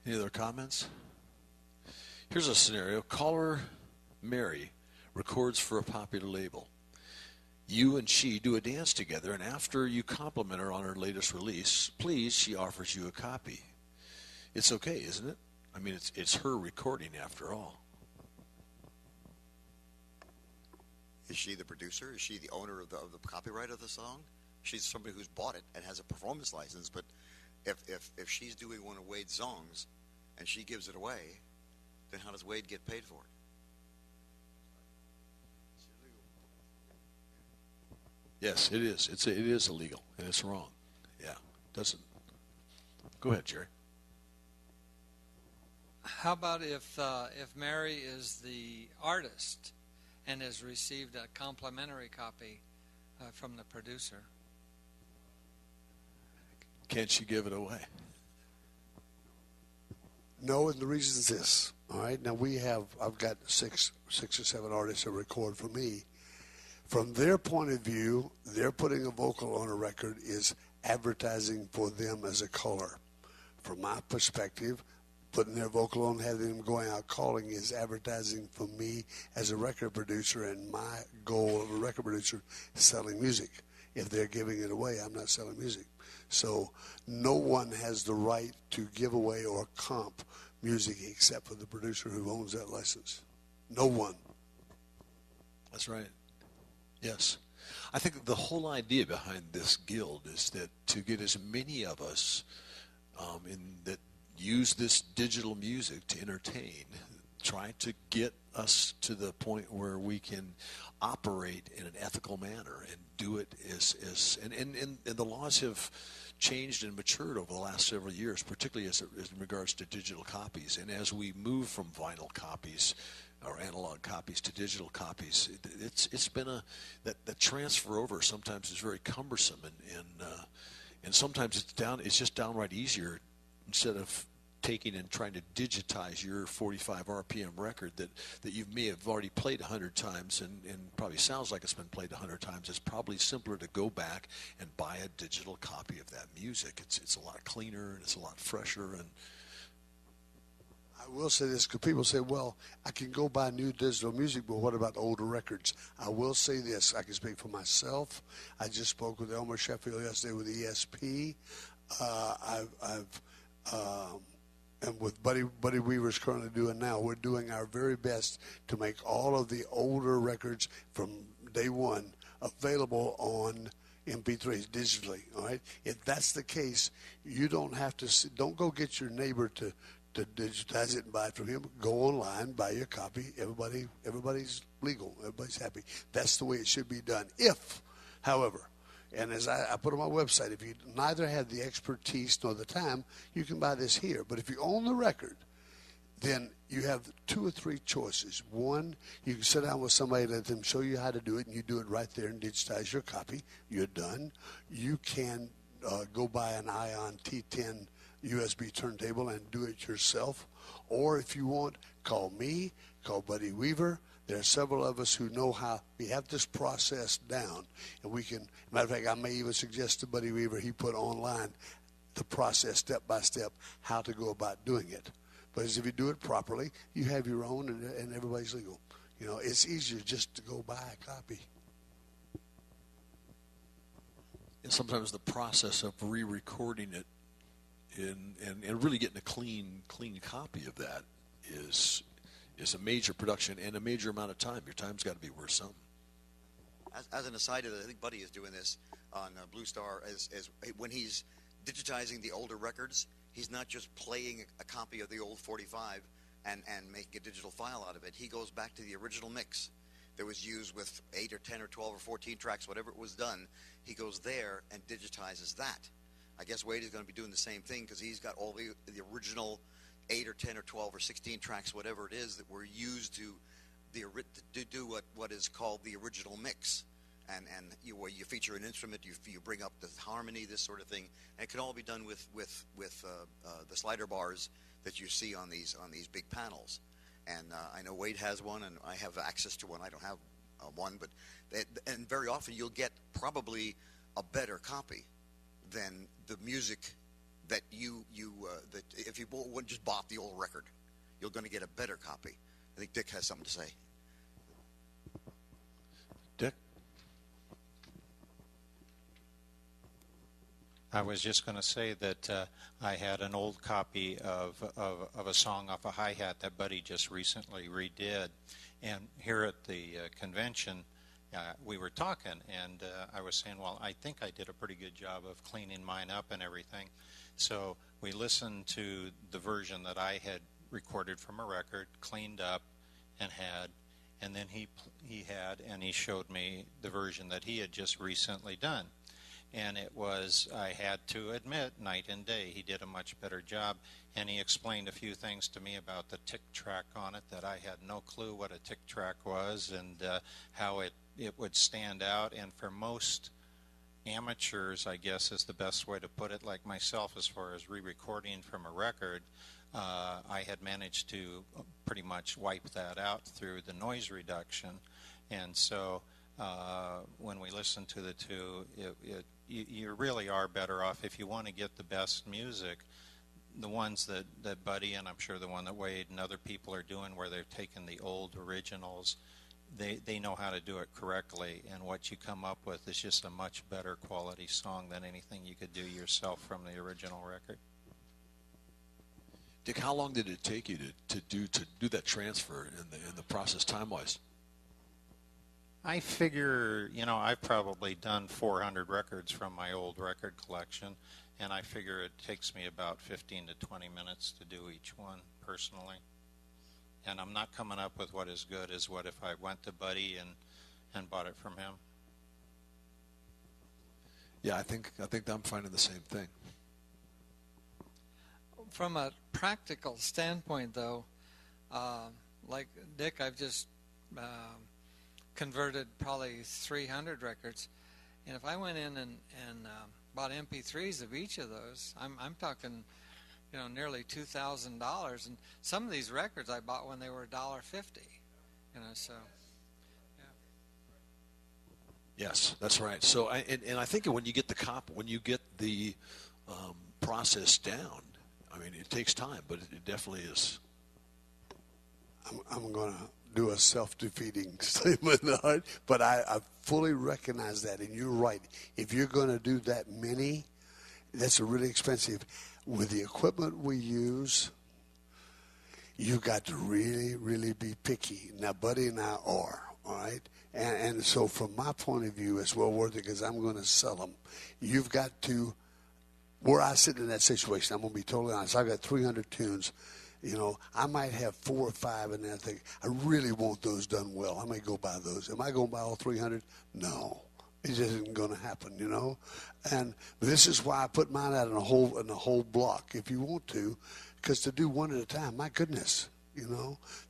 Any other comments? Here's a scenario. Caller Mary records for a popular label. You and she do a dance together, and after you compliment her on her latest release, please, she offers you a copy. It's okay, isn't it? I mean, it's her recording after all. Is she the producer? Is she the owner of the copyright of the song? She's somebody who's bought it and has a performance license, but if she's doing one of Wade's songs and she gives it away, then how does Wade get paid for it? Yes, it is. It is illegal, and it's wrong. Yeah, doesn't. Go ahead, Jerry. How about if Mary is the artist and has received a complimentary copy from the producer? Can't she give it away? No, and the reason is this. All right, now I've got six or seven artists that record for me. From their point of view, they're putting a vocal on a record is advertising for them as a caller. From my perspective, putting their vocal on, having them going out calling is advertising for me as a record producer, and my goal of a record producer is selling music. If they're giving it away, I'm not selling music. So no one has the right to give away or comp music except for the producer who owns that license. No one. That's right. Yes. I think the whole idea behind this guild is that to get as many of us that use this digital music to entertain, try to get us to the point where we can operate in an ethical manner and do it and the laws have changed and matured over the last several years, particularly as in regards to digital copies. And as we move from vinyl copies or analog copies to digital copies, it's been that transfer over sometimes is very cumbersome, and sometimes it's just downright easier, instead of taking and trying to digitize your 45 RPM record that you may have already played 100 times and probably sounds like it's been played 100 times. It's probably simpler to go back and buy a digital copy of that music. It's a lot cleaner and it's a lot fresher. And I will say this, because people say, well, I can go buy new digital music, but what about older records? I will say this. I can speak for myself. I just spoke with Elmer Sheffield yesterday with ESP. And with Buddy Weaver's currently doing now, we're doing our very best to make all of the older records from day one available on MP3s digitally. All right. If that's the case, you don't have to. Don't go get your neighbor to digitize it and buy it from him. Go online, buy your copy. Everybody's legal. Everybody's happy. That's the way it should be done. If, however, and as I put on my website, if you neither have the expertise nor the time, you can buy this here. But if you own the record, then you have 2 or 3 choices. One, you can sit down with somebody, let them show you how to do it, and you do it right there and digitize your copy. You're done. You can go buy an Ion T10 USB turntable and do it yourself. Or if you want, call me, call Buddy Weaver. There are several of us who know how we have this process down, and we can. Matter of fact, I may even suggest to Buddy Weaver he put online the process step by step how to go about doing it. But as if you do it properly, you have your own, and everybody's legal. You know, it's easier just to go buy a copy. And sometimes the process of re-recording it and really getting a clean copy of that is a major production and a major amount of time. Your time's got to be worth something. As an aside, I think Buddy is doing this on Blue Star as when he's digitizing the older records. He's not just playing a copy of the old 45 and making a digital file out of it. He goes back to the original mix that was used with 8 or 10 or 12 or 14 tracks, whatever it was done. He goes there and digitizes that. I guess Wade is going to be doing the same thing because he's got all the original 8 or 10 or 12 or 16 tracks, whatever it is, that were used to do what is called the original mix. And where you feature an instrument, you bring up the harmony, this sort of thing, and it can all be done with the slider bars that you see on these big panels. And I know Wade has one, and I have access to one. I don't have one, but and very often you'll get probably a better copy than the music that that if you just bought the old record, you're going to get a better copy. I think Dick has something to say. Dick? I was just going to say that I had an old copy of a song off a hi-hat that Buddy just recently redid. And here at the convention, we were talking, and I was saying, well, I think I did a pretty good job of cleaning mine up and everything. So we listened to the version that I had recorded from a record, cleaned up, and then he showed me the version that he had just recently done. And it was, I had to admit, night and day. He did a much better job, and he explained a few things to me about the tick track on it that I had no clue what a tick track was, and how it would stand out. And for most amateurs, I guess is the best way to put it, like myself, as far as re-recording from a record, I had managed to pretty much wipe that out through the noise reduction. And so when we listen to the two, you really are better off if you want to get the best music. The ones that Buddy, and I'm sure the one that Wade and other people are doing, where they're taking the old originals, they know how to do it correctly, and what you come up with is just a much better quality song than anything you could do yourself from the original record. Dick, how long did it take you to do that transfer in the process time-wise? I figure, I've probably done 400 records from my old record collection, and I figure it takes me about 15 to 20 minutes to do each one personally. And I'm not coming up with what is good as what if I went to Buddy and bought it from him. Yeah, I think I'm finding the same thing. From a practical standpoint, though, like Dick, I've just converted probably 300 records, and if I went in and bought MP3s of each of those, I'm talking, nearly $2,000. And some of these records I bought when they were $1.50. So. Yeah. Yes, that's right. So, I think when you get the process down, I mean, it takes time, but it definitely is. I'm going to do a self-defeating statement, but I fully recognize that, and you're right. If you're going to do that many, that's really expensive. With the equipment we use, you got to really, really be picky. Now, Buddy and I are, all right? And so from my point of view, it's well worth it because I'm going to sell them. You've got to, where I sit in that situation, I'm going to be totally honest. I've got 300 tunes. I might have 4 or 5 in there. I think I really want those done well. I may go buy those. Am I going to buy all 300? No. It just isn't going to happen, And this is why I put mine out in a whole block, if you want to, because to do one at a time, my goodness,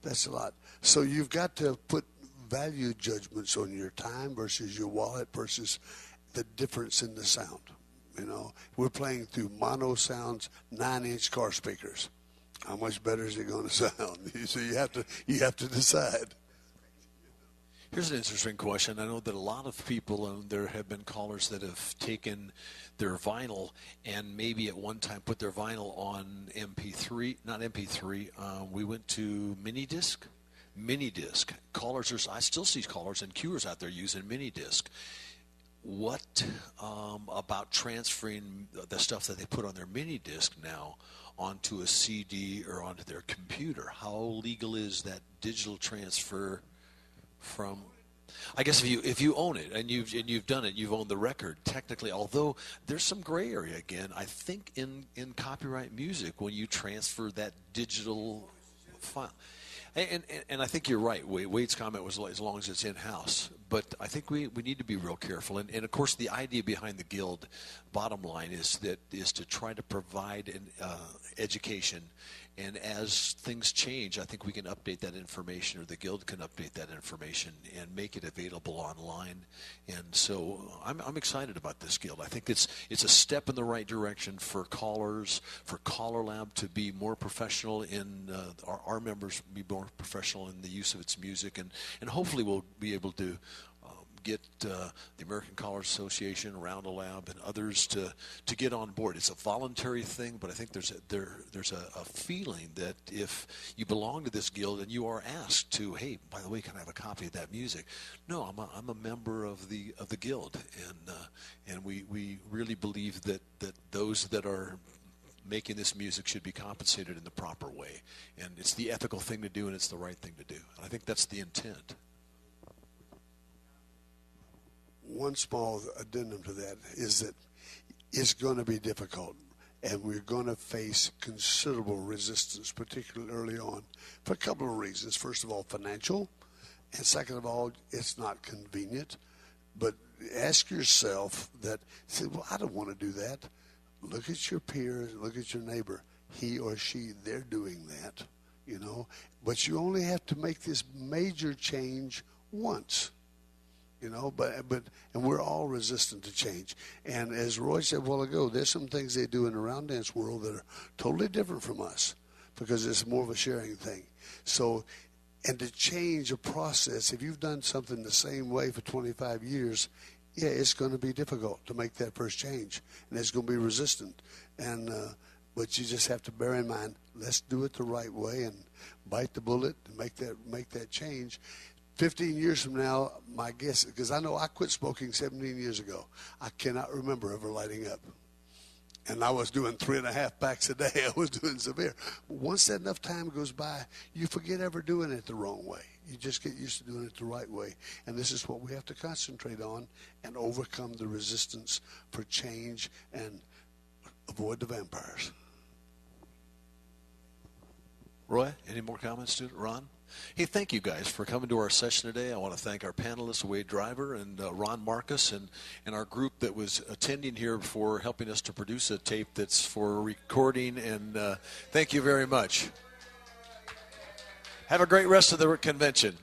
that's a lot. So you've got to put value judgments on your time versus your wallet versus the difference in the sound. We're playing through mono sounds, 9-inch car speakers. How much better is it going to sound? So you have to decide. Here's an interesting question. I know that a lot of people, and there have been callers that have taken their vinyl and maybe at one time put their vinyl on MP3, not MP3. We went to mini disc. Callers, I still see callers and queuers out there using mini disc. What about transferring the stuff that they put on their mini disc now onto a CD or onto their computer? How legal is that digital transfer? From, I guess if you own it and you've done it, you've owned the record technically. Although there's some gray area again. I think in copyright music when you transfer that digital file, and I think you're right. Wade's comment was as long as it's in house. But I think we need to be real careful. And of course the idea behind the Guild, bottom line, is to try to provide an education. And as things change, I think we can update that information, or the Guild can update that information and make it available online. And so I'm excited about this Guild. I think it's a step in the right direction for callers, for CALLERLAB to be more professional in our members be more professional in the use of its music, and hopefully we'll be able to get the American Callers Association, Roundelab, and others to get on board. It's a voluntary thing, but I think there's a feeling that if you belong to this guild and you are asked to, hey, by the way, can I have a copy of that music? No, I'm a member of the guild, and we really believe that those that are making this music should be compensated in the proper way, and it's the ethical thing to do, and it's the right thing to do. And I think that's the intent. One small addendum to that is that it's going to be difficult, and we're going to face considerable resistance, particularly early on, for a couple of reasons. First of all, financial, and second of all, it's not convenient. But ask yourself that, say, well, I don't want to do that. Look at your peers, look at your neighbor. He or she, they're doing that, you know. But you only have to make this major change once, you know. And we're all resistant to change. And as Roy said a while ago, there's some things they do in the round dance world that are totally different from us because it's more of a sharing thing. So, and to change a process, if you've done something the same way for 25 years, yeah, it's going to be difficult to make that first change, and it's going to be resistant. And but you just have to bear in mind, let's do it the right way and bite the bullet and make that change. 15 years from now, my guess, because I know I quit smoking 17 years ago, I cannot remember ever lighting up. And I was doing 3.5 packs a day. I was doing severe. But once that enough time goes by, you forget ever doing it the wrong way. You just get used to doing it the right way. And this is what we have to concentrate on and overcome the resistance for change and avoid the vampires. Roy, any more comments to it? Ron? Hey, thank you guys for coming to our session today. I want to thank our panelists, Wade Driver and Ron Markus, and our group that was attending here for helping us to produce a tape that's for recording. And thank you very much. Have a great rest of the convention.